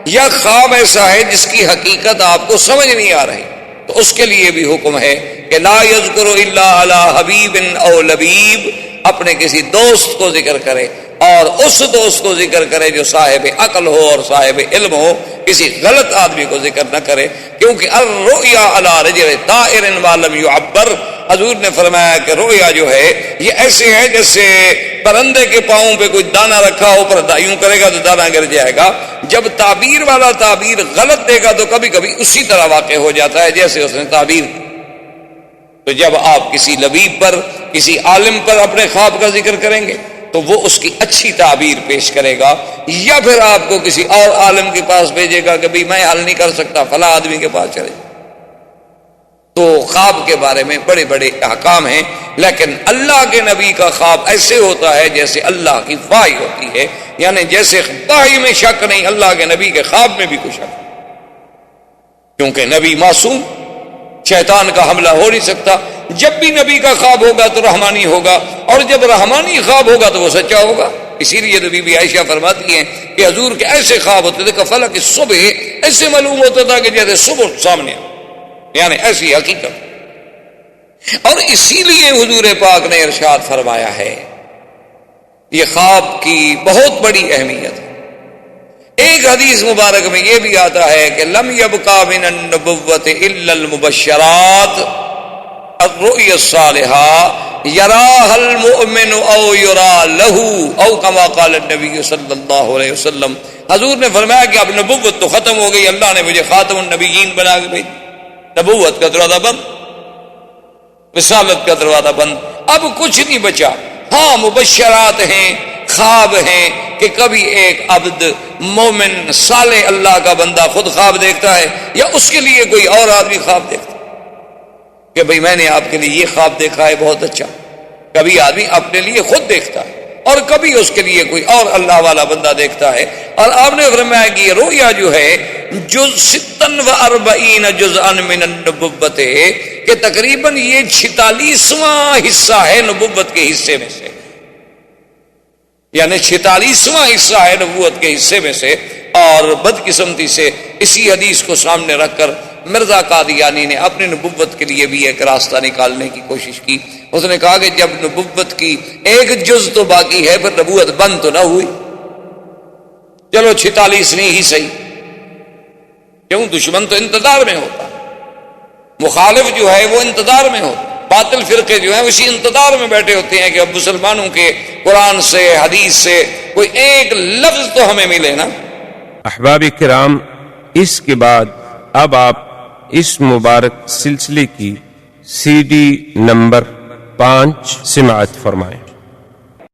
یا خواب ایسا ہے جس کی حقیقت آپ کو سمجھ نہیں آ رہی، تو اس کے لیے بھی حکم ہے کہ لا یذکر الا علی حبیب او لبیب، اپنے کسی دوست کو ذکر کرے اور اس دوست کو ذکر کرے جو صاحب عقل ہو اور صاحب علم ہو، کسی غلط آدمی کو ذکر نہ کرے، کیونکہ الرؤیا علی رجل طائر ما لم يعبر، حضور نے فرمایا کہ رؤیا جو ہے یہ ایسے ہے جیسے پرندے کے پاؤں پہ کوئی دانہ رکھا ہو، پر یوں کرے گا تو دانہ گر جائے گا۔ جب تعبیر والا تعبیر غلط دے گا تو کبھی کبھی اسی طرح واقع ہو جاتا ہے جیسے اس نے تعبیر کی۔ تو جب آپ کسی لبیب پر، کسی عالم پر اپنے خواب کا ذکر کریں گے تو وہ اس کی اچھی تعبیر پیش کرے گا، یا پھر آپ کو کسی اور عالم کے پاس بھیجے گا کہ بھئی میں حل نہیں کر سکتا، فلاں آدمی کے پاس چلے۔ تو خواب کے بارے میں بڑے بڑے احکام ہیں، لیکن اللہ کے نبی کا خواب ایسے ہوتا ہے جیسے اللہ کی وحی ہوتی ہے، یعنی جیسے وحی میں شک نہیں، اللہ کے نبی کے خواب میں بھی کوئی شک نہیں، کیونکہ نبی معصوم، شیطان کا حملہ ہو نہیں سکتا۔ جب بھی نبی کا خواب ہوگا تو رحمانی ہوگا، اور جب رحمانی خواب ہوگا تو وہ سچا ہوگا۔ اسی لیے تو بی بی عائشہ فرماتی ہیں کہ حضور کے ایسے خواب ہوتے تھے کہ فلک صبح ایسے معلوم ہوتا تھا کہ جیسے صبح سامنے، یعنی ایسی حقیقت۔ اور اسی لیے حضور پاک نے ارشاد فرمایا ہے، یہ خواب کی بہت بڑی اہمیت ہے۔ ایک حدیث مبارک میں یہ بھی آتا ہے کہ لم یبقى من النبوۃ الا المبشرات الرؤیا الصالحہ یراها المؤمن او یرا له او كما قال النبی صلی اللہ علیہ وسلم۔ حضور نے فرمایا کہ اب نبوت تو ختم ہو گئی، اللہ نے مجھے خاتم النبیین بنا کے بھیج، نبوت کا دروازہ بند، رسالت کا دروازہ بند، اب کچھ نہیں بچا۔ ہاں مبشرات ہیں، خواب ہیں کہ کبھی ایک عبد مومن صالح اللہ کا بندہ خود خواب دیکھتا ہے، یا اس کے لیے کوئی اور آدمی خواب دیکھتا ہے کہ بھئی میں نے آپ کے لیے یہ خواب دیکھا ہے بہت اچھا۔ کبھی آدمی اپنے لیے خود دیکھتا ہے اور کبھی اس کے لیے کوئی اور اللہ والا بندہ دیکھتا ہے۔ اور آپ نے فرمایا کہ یہ رؤیا جو ہے جز 46 جزءا من النبوت، کہ تقریباً یہ 46واں حصہ ہے نبوت کے حصے میں سے، یعنی 46واں حصہ ہے نبوت کے حصے میں سے۔ اور بدقسمتی سے اسی حدیث کو سامنے رکھ کر مرزا قادیانی نے اپنی نبوت کے لیے بھی ایک راستہ نکالنے کی کوشش کی۔ اس نے کہا کہ جب نبوت کی ایک جز تو باقی ہے، پھر نبوت بند تو نہ ہوئی، چلو 46 نہیں ہی صحیح، کیوں؟ دشمن تو انتظار میں ہوتا، مخالف جو ہے وہ انتظار میں ہوتا، باطل فرقے جو ہیں اسی انتظار میں بیٹھے ہوتے ہیں کہ اب مسلمانوں کے قرآن سے حدیث سے کوئی ایک لفظ تو ہمیں ملے نا۔ احباب کرام، اس کے بعد اب آپ اس مبارک سلسلے کی CD نمبر 5 سماعت فرمائیں۔